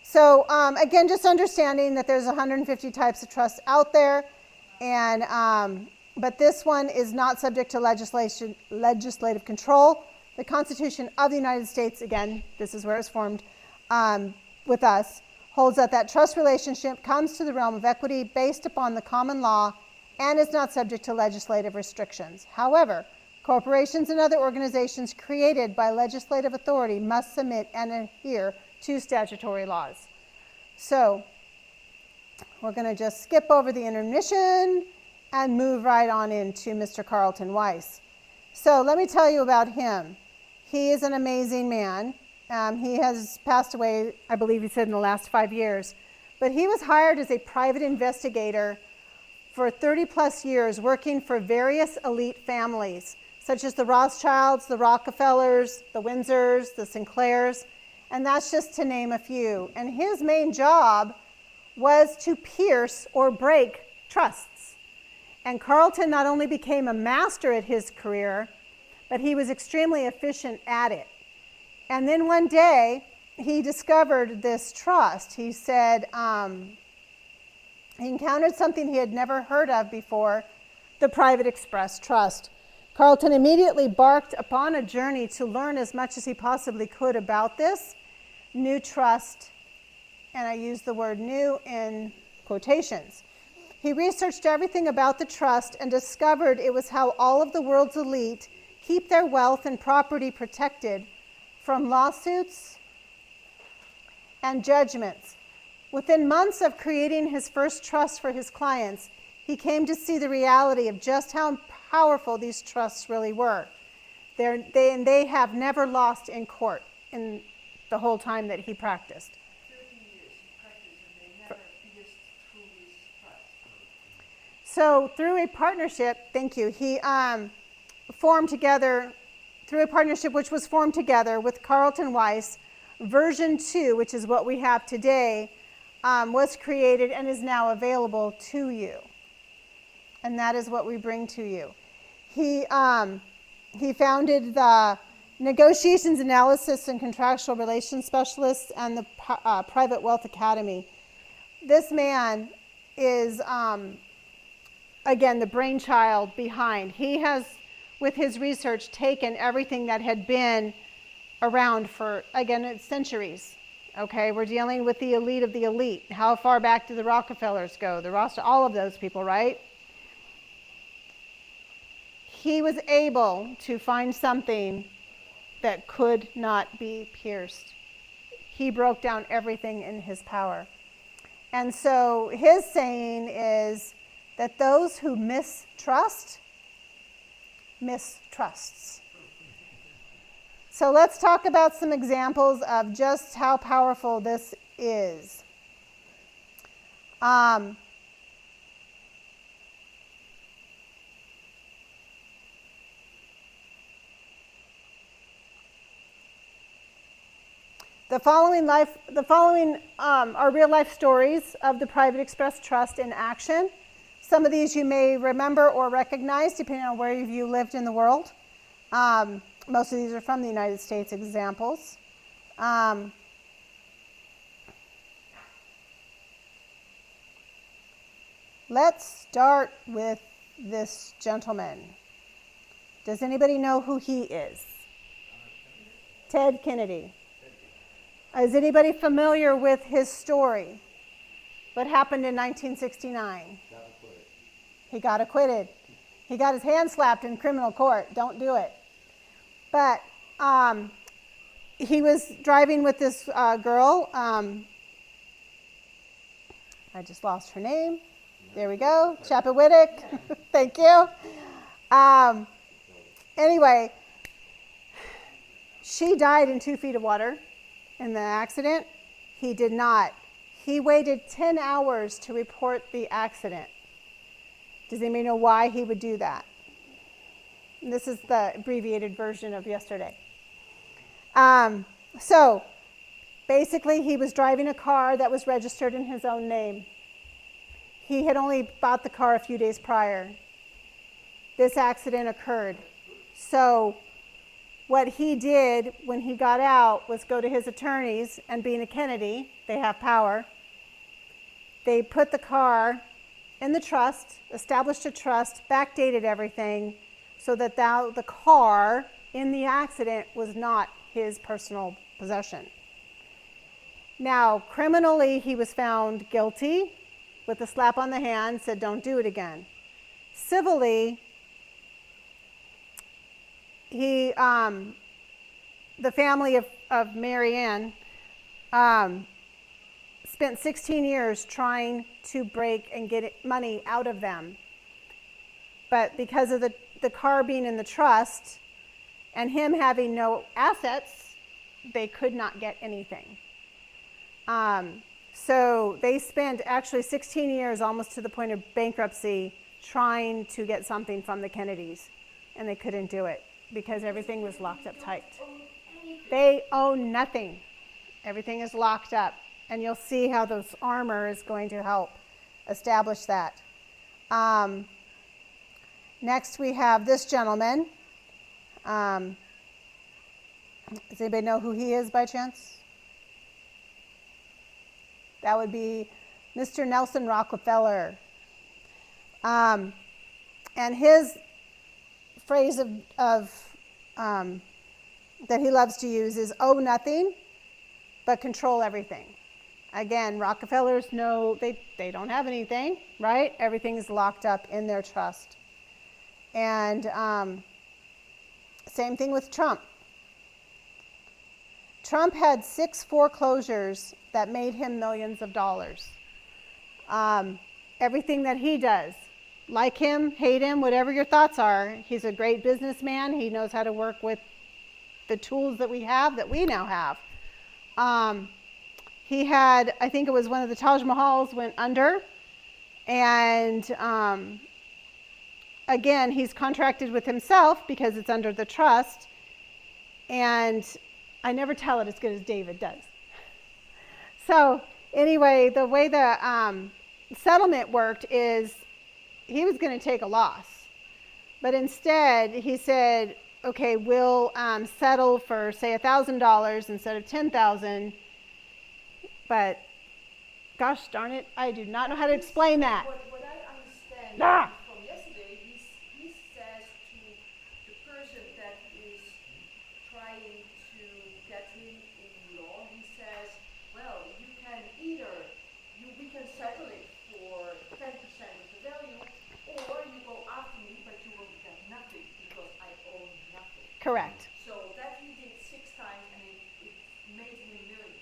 So again, just understanding that there's 150 types of trusts out there, and but this one is not subject to legislative control. The Constitution of the United States, again, this is where it's formed with us, holds that trust relationship comes to the realm of equity based upon the common law and is not subject to legislative restrictions. However, corporations and other organizations created by legislative authority must submit and adhere to statutory laws. So we're going to just skip over the intermission and move right on into Mr. Carlton Weiss. So let me tell you about him. He is an amazing man. He has passed away, I believe he said, in the last 5 years. But he was hired as a private investigator for 30 plus years, working for various elite families, such as the Rothschilds, the Rockefellers, the Windsors, the Sinclairs, and that's just to name a few. And his main job was to pierce or break trusts. And Carlton not only became a master at his career, but he was extremely efficient at it. And then one day, he discovered this trust. He said he encountered something he had never heard of before, the Private Express Trust. Carlton immediately embarked upon a journey to learn as much as he possibly could about this new trust, and I use the word new in quotations. He researched everything about the trust and discovered it was how all of the world's elite keep their wealth and property protected from lawsuits and judgments. Within months of creating his first trust for his clients, he came to see the reality of just how powerful these trusts really were. They have never lost in court in the whole time that he practiced. 30 years he practiced and they never pierced through his trust. So through a partnership, thank you, he formed together, through a partnership which was formed together with Carlton Weiss, version 2, which is what we have today, was created and is now available to you. And that is what we bring to you. He founded the Negotiations Analysis and Contractual Relations Specialists and the Private Wealth Academy. This man is, again, the brainchild behind. He has, with his research, taken everything that had been around for, again, centuries. Okay, we're dealing with the elite of the elite. How far back do the Rockefellers go? The Rothschild, all of those people, right? He was able to find something that could not be pierced. He broke down everything in his power. And so his saying is that those who mistrust, mistrusts. So let's talk about some examples of just how powerful this is. The following are real life stories of the Private Express Trust in action. Some of these you may remember or recognize depending on where you lived in the world. Most of these are from the United States examples. Let's start with this gentleman. Does anybody know who he is? Ted Kennedy. Is anybody familiar with his story? What happened in 1969? He got acquitted. He got his hand slapped in criminal court. Don't do it. But he was driving with this girl. I just lost her name. There we go. Chappaquiddick. Thank you. Anyway, she died in 2 feet of water in the accident. He did not. He waited 10 hours to report the accident. Does anybody know why he would do that? And this is the abbreviated version of yesterday. So basically, he was driving a car that was registered in his own name. He had only bought the car a few days prior. This accident occurred. So what he did when he got out was go to his attorneys, and being a Kennedy, they have power. They put the car in the trust, established a trust, backdated everything, so that the car in the accident was not his personal possession. Now, criminally, he was found guilty with a slap on the hand, said don't do it again. Civilly, the family of Mary Ann spent 16 years trying to break and get money out of them. But because of the car being in the trust and him having no assets, they could not get anything. So they spent actually 16 years, almost to the point of bankruptcy, trying to get something from the Kennedys. And they couldn't do it because everything was locked up tight. They own nothing. Everything is locked up. And you'll see how this armor is going to help establish that. Next we have this gentleman. Does anybody know who he is by chance? That would be Mr. Nelson Rockefeller. And his phrase that he loves to use is owe nothing, but control everything. Again, Rockefellers know they don't have anything, right? Everything is locked up in their trust. And same thing with Trump. Trump had 6 foreclosures that made him millions of dollars. Everything that he does, like him, hate him, whatever your thoughts are, he's a great businessman. He knows how to work with the tools that we have, that we now have. He had, I think it was one of the Taj Mahals went under. And again, he's contracted with himself because it's under the trust. And I never tell it as good as David does. So anyway, the way the settlement worked is he was going to take a loss. But instead, he said, okay, we'll settle for, say, $1,000 instead of $10,000. But gosh darn it, I do not know how to explain that. What I understand from yesterday, he says to the person that is trying to get him in law, he says, well, you can we can settle it for 10% of the value, or you go after me, but you will get nothing because I own nothing. Correct. So that he did 6 times, and it made him millions.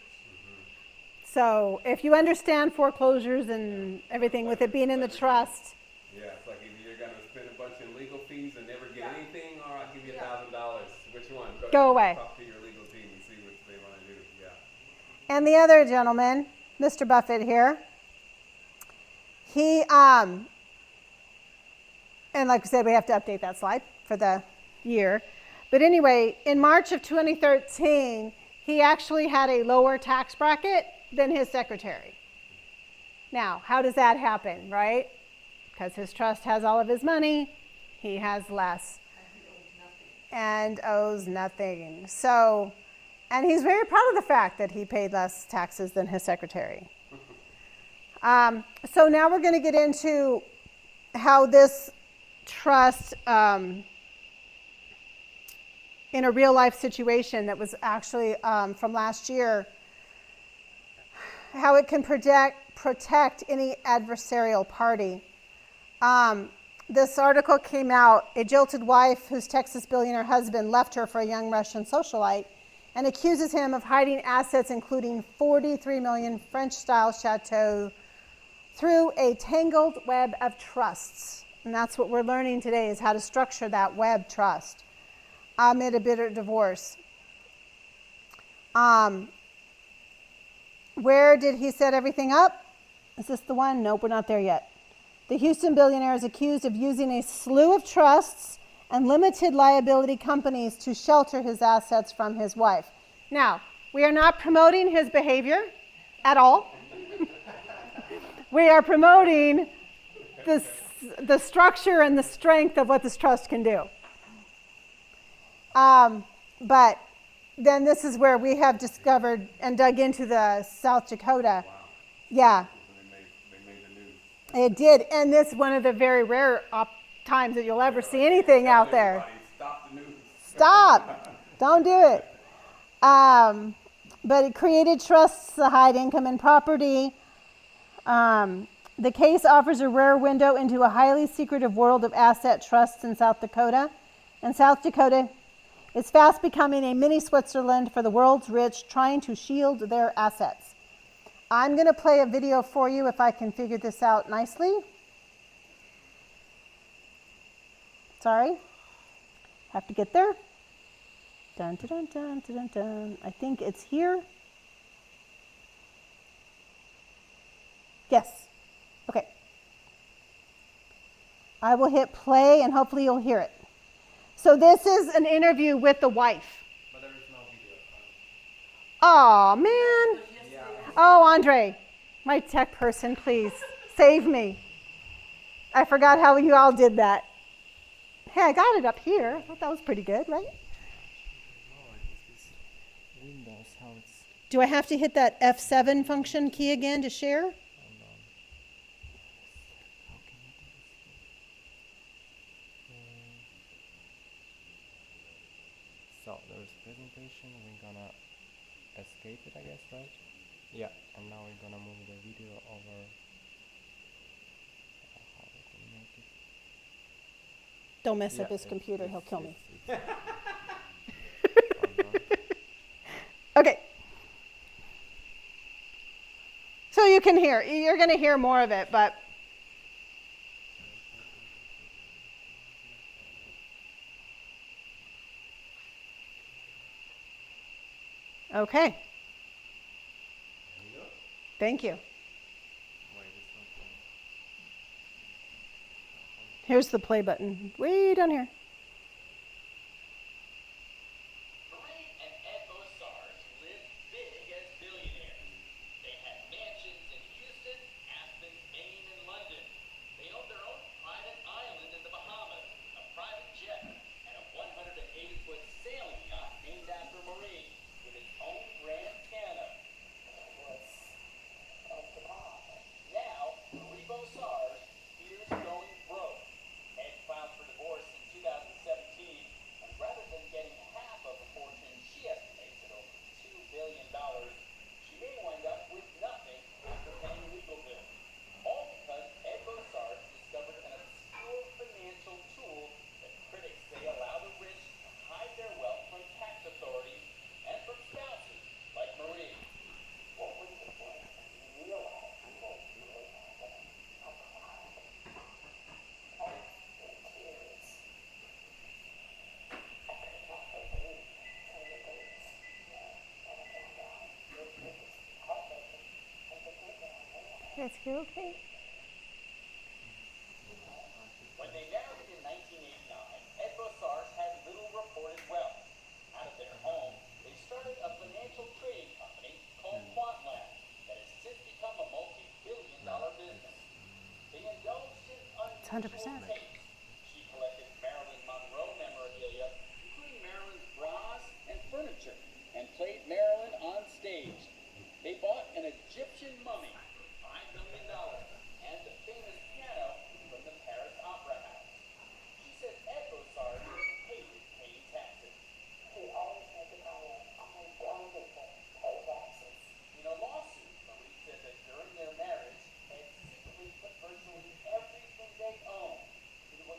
So if you understand foreclosures and everything with it being in the trust. Yeah, it's like if you're going to spend a bunch of legal fees and never get anything, all right, I'll give you $1,000. Which one? Go away. Talk to your legal team and see what they want to do. Yeah. And the other gentleman, Mr. Buffett here, he, and like I said, we have to update that slide for the year. But anyway, in March of 2013, he actually had a lower tax bracket than his secretary. Now, how does that happen, right? Because his trust has all of his money, he has less. And owes nothing. So, and he's very proud of the fact that he paid less taxes than his secretary. So now we're going to get into how this trust, in a real life situation that was actually from last year, how it can protect any adversarial party. this article came out. A jilted wife whose Texas billionaire husband left her for a young Russian socialite and accuses him of hiding assets including 43 million French-style chateaux through a tangled web of trusts. And that's what we're learning today, is how to structure that web trust amid a bitter divorce. Where did he set everything up? Is this the one? Nope, we're not there yet. The Houston billionaire is accused of using a slew of trusts and limited liability companies to shelter his assets from his wife. Now, we are not promoting his behavior at all. We are promoting the structure and the strength of what this trust can do. But then this is where we have discovered and dug into the South Dakota. Wow. Yeah. They made the news. It did, and this is one of the very rare times that you'll ever see anything out there. Everybody, stop the news. Stop! Don't do it. But it created trusts to hide income and property. The case offers a rare window into a highly secretive world of asset trusts in South Dakota. And South Dakota is fast becoming a mini Switzerland for the world's rich, trying to shield their assets. I'm going to play a video for you if I can figure this out nicely. Sorry. Have to get there. Dun, dun, dun, dun, dun, dun. I think it's here. Yes. Okay. I will hit play and hopefully you'll hear it. So this is an interview with the wife. But there is no video. Oh, man. Oh, Andre, my tech person, please save me. I forgot how you all did that. Hey, I got it up here. I thought that was pretty good, right? Windows, how it's. Do I have to hit that F7 function key again to share? Hold on. So there's presentation. We're gonna escape it, I guess, right? Yeah. And now we're gonna move the video over. How we can make it. Don't mess Yeah, up his computer. He'll kill me. Hold on. Okay. So you can hear. You're going to hear more of it, but. Okay. Thank you. Here's the play button. Way down here. Marie and Ed Bosars live big as billionaires. They have mansions in Houston, Aspen, Maine, and London. They own their own private island in the Bahamas, a private jet, and a 180-foot sailing yacht named after Marie, with its own grand piano. Now, Marie Bosars fears going broke. Ed filed for divorce in 2017, and rather than getting half of a fortune she estimates at over $2 billion, she may wind up with nothing after paying legal bills. All because Ed Bosars discovered an obscure financial tool that critics say allow the rich to hide their wealth from tax authorities and from spouses like Marie. What would the boy realize? That's here, okay? When they married in 1989, Ed Bosars had little reported wealth. Out of their home, they started a financial trading company called QuantLab that has since become a multi-billion-dollar business. They indulged in unusual 100%. tastes. She collected Marilyn Monroe memorabilia, including Marilyn's bras and furniture, and played Marilyn on stage. They bought an Egyptian mummy for $5 million and the famous piano from the Paris Opera House. She says Ed Bosars hated paying taxes. He always had to buy I don't pay taxes. In a lawsuit, Marie said that during their marriage, Ed secretly put virtually everything they owned into a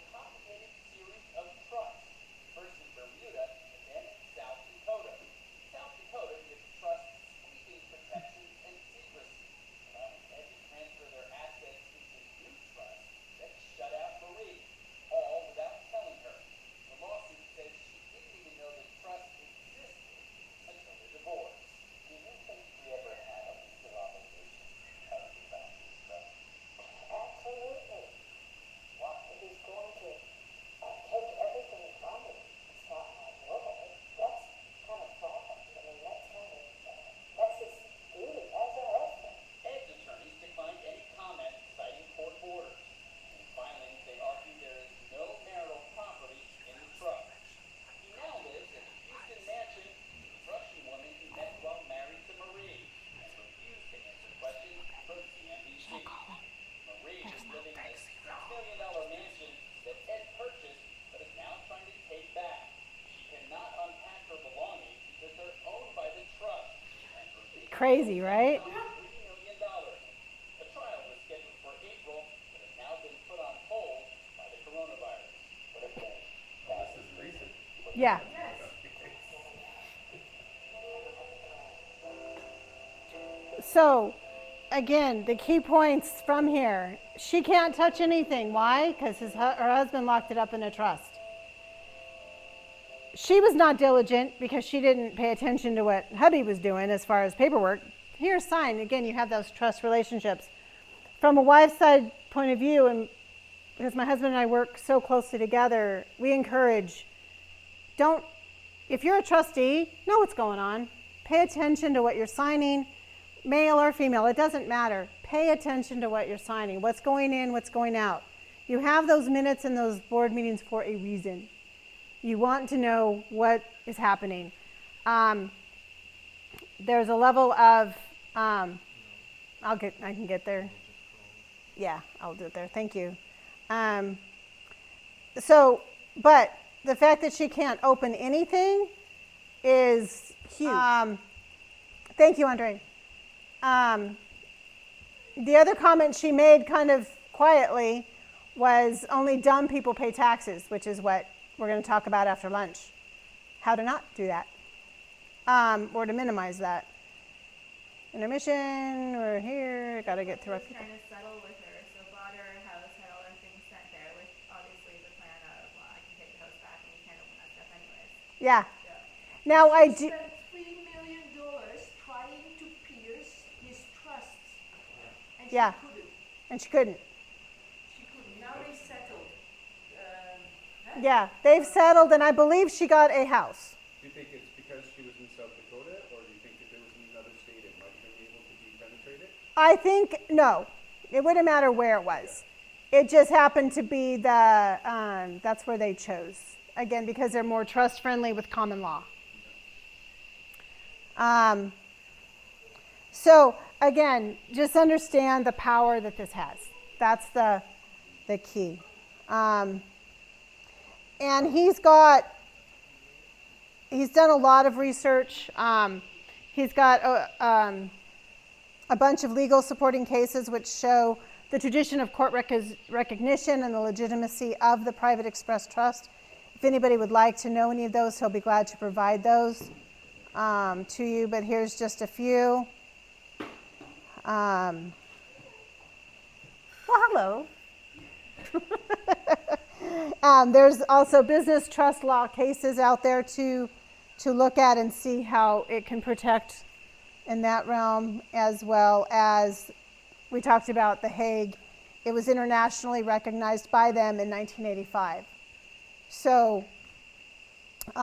crazy, right? $3 million. The trial was scheduled for April, but has now been put on hold by the coronavirus. Oh, this is recent. Yeah. So, again, the key points from here. She can't touch anything. Why? Because her husband locked it up in a trust. She was not diligent because she didn't pay attention to what hubby was doing as far as paperwork. Here's sign. Again, you have those trust relationships. From a wife's side point of view, and because my husband and I work so closely together, we encourage, if you're a trustee, know what's going on. Pay attention to what you're signing, male or female, it doesn't matter. Pay attention to what you're signing, what's going in, what's going out. You have those minutes and those board meetings for a reason. You want to know what is happening. There's a level of, I can get there. Yeah, I'll do it there. Thank you. But the fact that she can't open anything is huge. Thank you, Andre. The other comment she made kind of quietly was only dumb people pay taxes, which is what we're going to talk about after lunch. How to not do that, or to minimize that. Intermission, we're here, got to get through. I was trying to settle with her, so bought her a house, had all our things sent there, with obviously the plan of, well, I can take the house back and you can't open that stuff anyways. Yeah. Now I do. Spent $3 million trying to pierce his trusts, and Yeah. she couldn't. And she couldn't. She couldn't. Now they settled. Yeah, they've settled, and I believe she got a house. Do you think it's because she was in South Dakota, or do you think if it was in another state, it might have been able to be penetrated? I think, no, it wouldn't matter where it was. It just happened to be that's where they chose. Again, because they're more trust friendly with common law. So again, just understand the power that this has. That's the key. And he's done a lot of research. He's got a bunch of legal supporting cases which show the tradition of court recognition and the legitimacy of the private express trust. If anybody would like to know any of those, he'll be glad to provide those to you, but here's just a few. Well, hello. There's also business trust law cases out there to look at and see how it can protect in that realm, as well as we talked about The Hague. It was internationally recognized by them in 1985. So